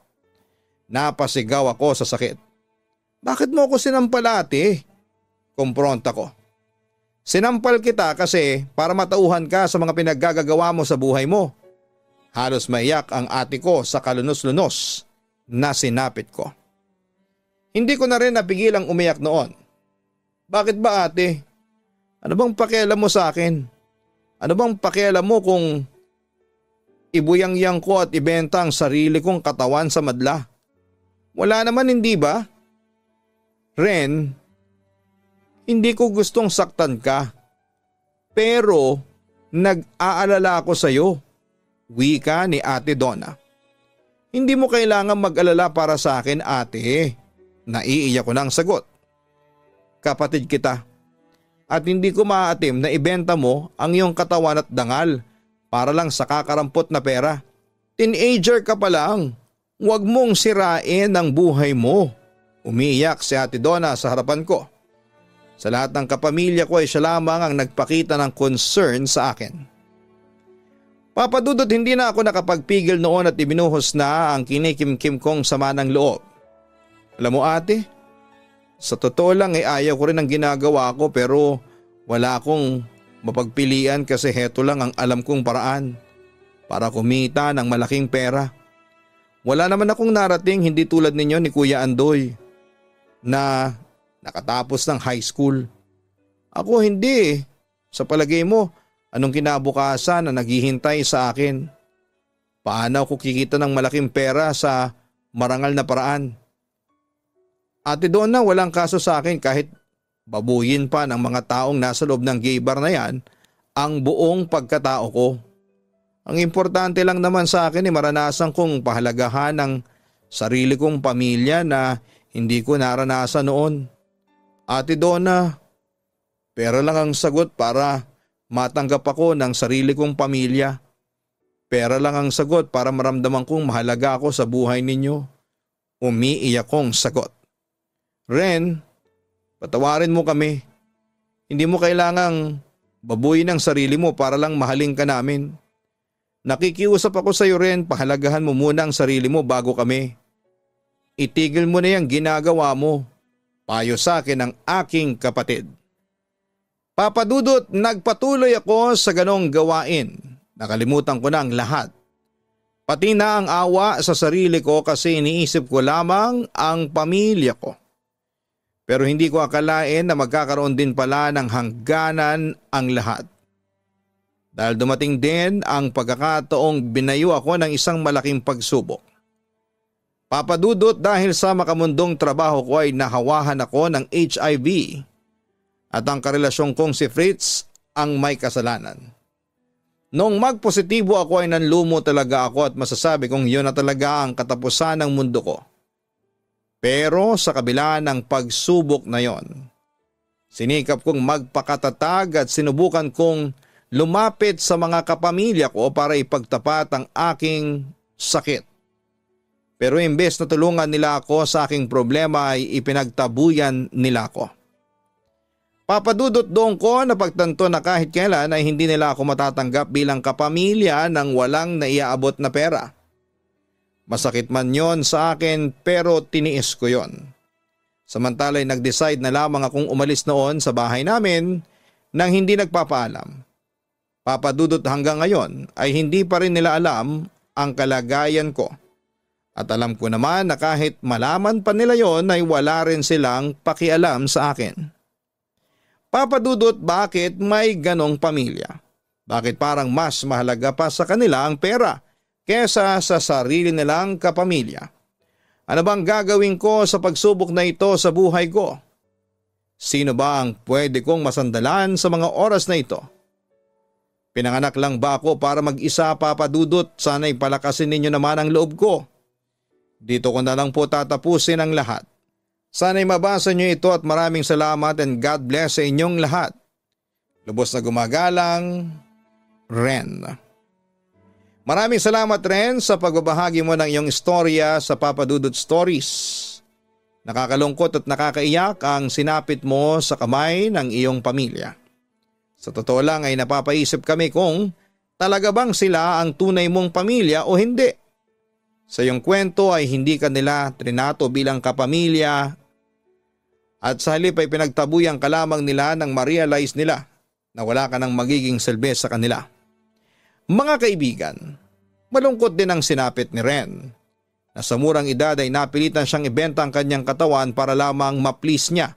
A: Napasigaw ako sa sakit. Bakit mo ako sinampal ate? Kumpronta ko. Sinampal kita kasi para matauhan ka sa mga pinaggagawa mo sa buhay mo. Halos maiyak ang ate ko sa kalunos-lunos na sinapit ko. Hindi ko na rin napigilang umiyak noon. Bakit ba ate? Ano bang pakialam mo sa akin? Ano bang pakialam mo kung ibuyangyang ko at ibenta ang sarili kong katawan sa madla? Wala naman hindi ba? Ren, hindi ko gustong saktan ka. Pero nag-aalala ako sa iyo. Wika ni Ate Donna. Hindi mo kailangan mag-alala para sa akin ate. Naiiyak ko ng sagot. Kapatid kita. At hindi ko maaatim na ibenta mo ang iyong katawan at dangal para lang sa kakarampot na pera. Teenager ka pa lang. Huwag mong sirain ang buhay mo. Umiiyak si Ate Donna sa harapan ko. Sa lahat ng kapamilya ko ay siya lamang ang nagpakita ng concern sa akin. Papadudot hindi na ako nakapagpigil noon at ibinuhos na ang kinikimkim kong sama ng loob. Alam mo ate, sa totoo lang ay ayaw ko rin ang ginagawa ko pero wala akong mapagpilian kasi heto lang ang alam kong paraan para kumita ng malaking pera. Wala naman akong narating hindi tulad ninyo ni Kuya Andoy na nakatapos ng high school. Ako hindi. Sa palagay mo, anong kinabukasan na naghihintay sa akin? Paano ako kikita ng malaking pera sa marangal na paraan? Ate Donna, walang kaso sa akin kahit babuyin pa ng mga taong nasa loob ng gay bar na yan ang buong pagkatao ko. Ang importante lang naman sa akin ay maranasan kong pahalagahan ng sarili kong pamilya na hindi ko naranasan noon. Ate Donna, pera lang ang sagot para matanggap ako ng sarili kong pamilya. Pera lang ang sagot para maramdaman kong mahalaga ako sa buhay ninyo. Umiiyak kong sagot. Ren, patawarin mo kami. Hindi mo kailangang babuyin ang sarili mo para lang mahalin ka namin. Nakikiusap ako sa iyo Ren, pahalagahan mo muna ang sarili mo bago kami. Itigil mo na yung ginagawa mo. Payo sa akin ng aking kapatid. Papadudot, nagpatuloy ako sa ganong gawain. Nakalimutan ko na ang lahat. Pati na ang awa sa sarili ko kasi iniisip ko lamang ang pamilya ko. Pero hindi ko akalain na magkakaroon din pala ng hangganan ang lahat. Dahil dumating din ang pagkakataong binayo ako ng isang malaking pagsubok. Papadudot dahil sa makamundong trabaho ko ay nahawahan ako ng HIV at ang karelasyon kong si Fritz ang may kasalanan. Noong magpositibo ako ay nanlumo talaga ako at masasabi kong yun na talaga ang katapusan ng mundo ko. Pero sa kabila ng pagsubok na yon, sinikap kong magpakatatag at sinubukan kong lumapit sa mga kapamilya ko para ipagtapat ang aking sakit. Pero imbes na tulungan nila ako sa aking problema ay ipinagtabuyan nila ako. Papadudot doon ko na pagtanto na kahit kailan ay hindi nila ako matatanggap bilang kapamilya ng walang naiaabot na pera. Masakit man yon sa akin pero tiniis ko yon. Samantala ay nag-decide na lamang akong umalis noon sa bahay namin nang hindi nagpapaalam. Papadudot hanggang ngayon ay hindi pa rin nila alam ang kalagayan ko. At alam ko naman na kahit malaman pa nila yon ay wala rin silang pakialam sa akin. Papadudot bakit may ganong pamilya. Bakit parang mas mahalaga pa sa kanila ang pera kesa sa sarili nilang kapamilya? Ano bang gagawin ko sa pagsubok na ito sa buhay ko? Sino ba ang pwede kong masandalan sa mga oras na ito? Pinanganak lang ba ako para mag-isa, Papa Dudut? Sana'y palakasin ninyo naman ang loob ko. Dito ko na lang po tatapusin ang lahat. Sana'y mabasa nyo ito at maraming salamat and God bless sa inyong lahat. Lubos na gumagalang, Ren. Maraming salamat, Ren, sa pagbabahagi mo ng iyong istorya sa Papa Dudut Stories. Nakakalungkot at nakakaiyak ang sinapit mo sa kamay ng iyong pamilya. Sa totoo lang ay napapaisip kami kung talaga bang sila ang tunay mong pamilya o hindi. Sa iyong kwento ay hindi ka nila trinato bilang kapamilya at sa halip ay pinagtabuyang ka lamang nila nang ma-realize nila na wala ka nang magiging silbi sa kanila. Mga kaibigan, malungkot din ang sinapit ni Ren. Na sa murang edad ay napilitan siyang ibenta ang kanyang katawan para lamang ma-please niya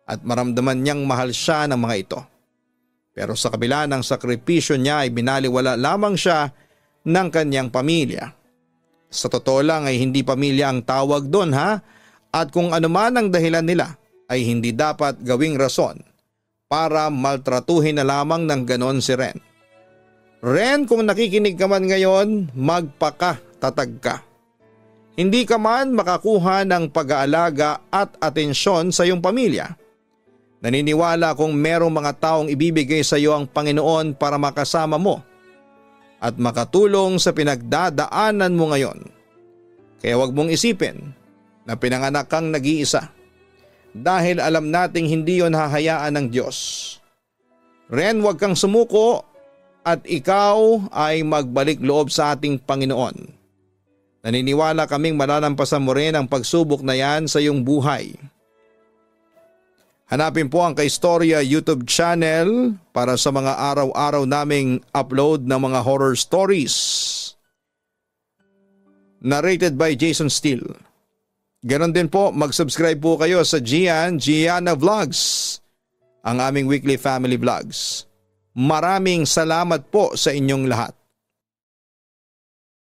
A: at maramdaman niyang mahal siya ng mga ito. Pero sa kabila ng sakripisyo niya ay binaliwala lamang siya ng kanyang pamilya. Sa totoo lang ay hindi pamilya ang tawag doon at kung ano man ang dahilan nila ay hindi dapat gawing rason para maltratuhin na lamang ng ganon si Ren. Ren, kung nakikinig ka man ngayon, magpakatatag ka. Hindi ka man makakuha ng pag-aalaga at atensyon sa iyong pamilya. Naniniwala kung merong mga taong ibibigay sa iyo ang Panginoon para makasama mo at makatulong sa pinagdadaanan mo ngayon. Kaya huwag mong isipin na pinanganak kang nag-iisa dahil alam nating hindi yon hahayaan ng Diyos. Ren, huwag kang sumuko at ikaw ay magbalik loob sa ating Panginoon. Naniniwala kaming malalampasan mo rin ang pagsubok na yan sa iyong buhay. Hanapin po ang Kaistorya YouTube channel para sa mga araw-araw naming upload ng mga horror stories. Narrated by Jason Steele. Ganon din po, mag-subscribe po kayo sa Gianna Vlogs, ang aming weekly family vlogs. Maraming salamat po sa inyong lahat.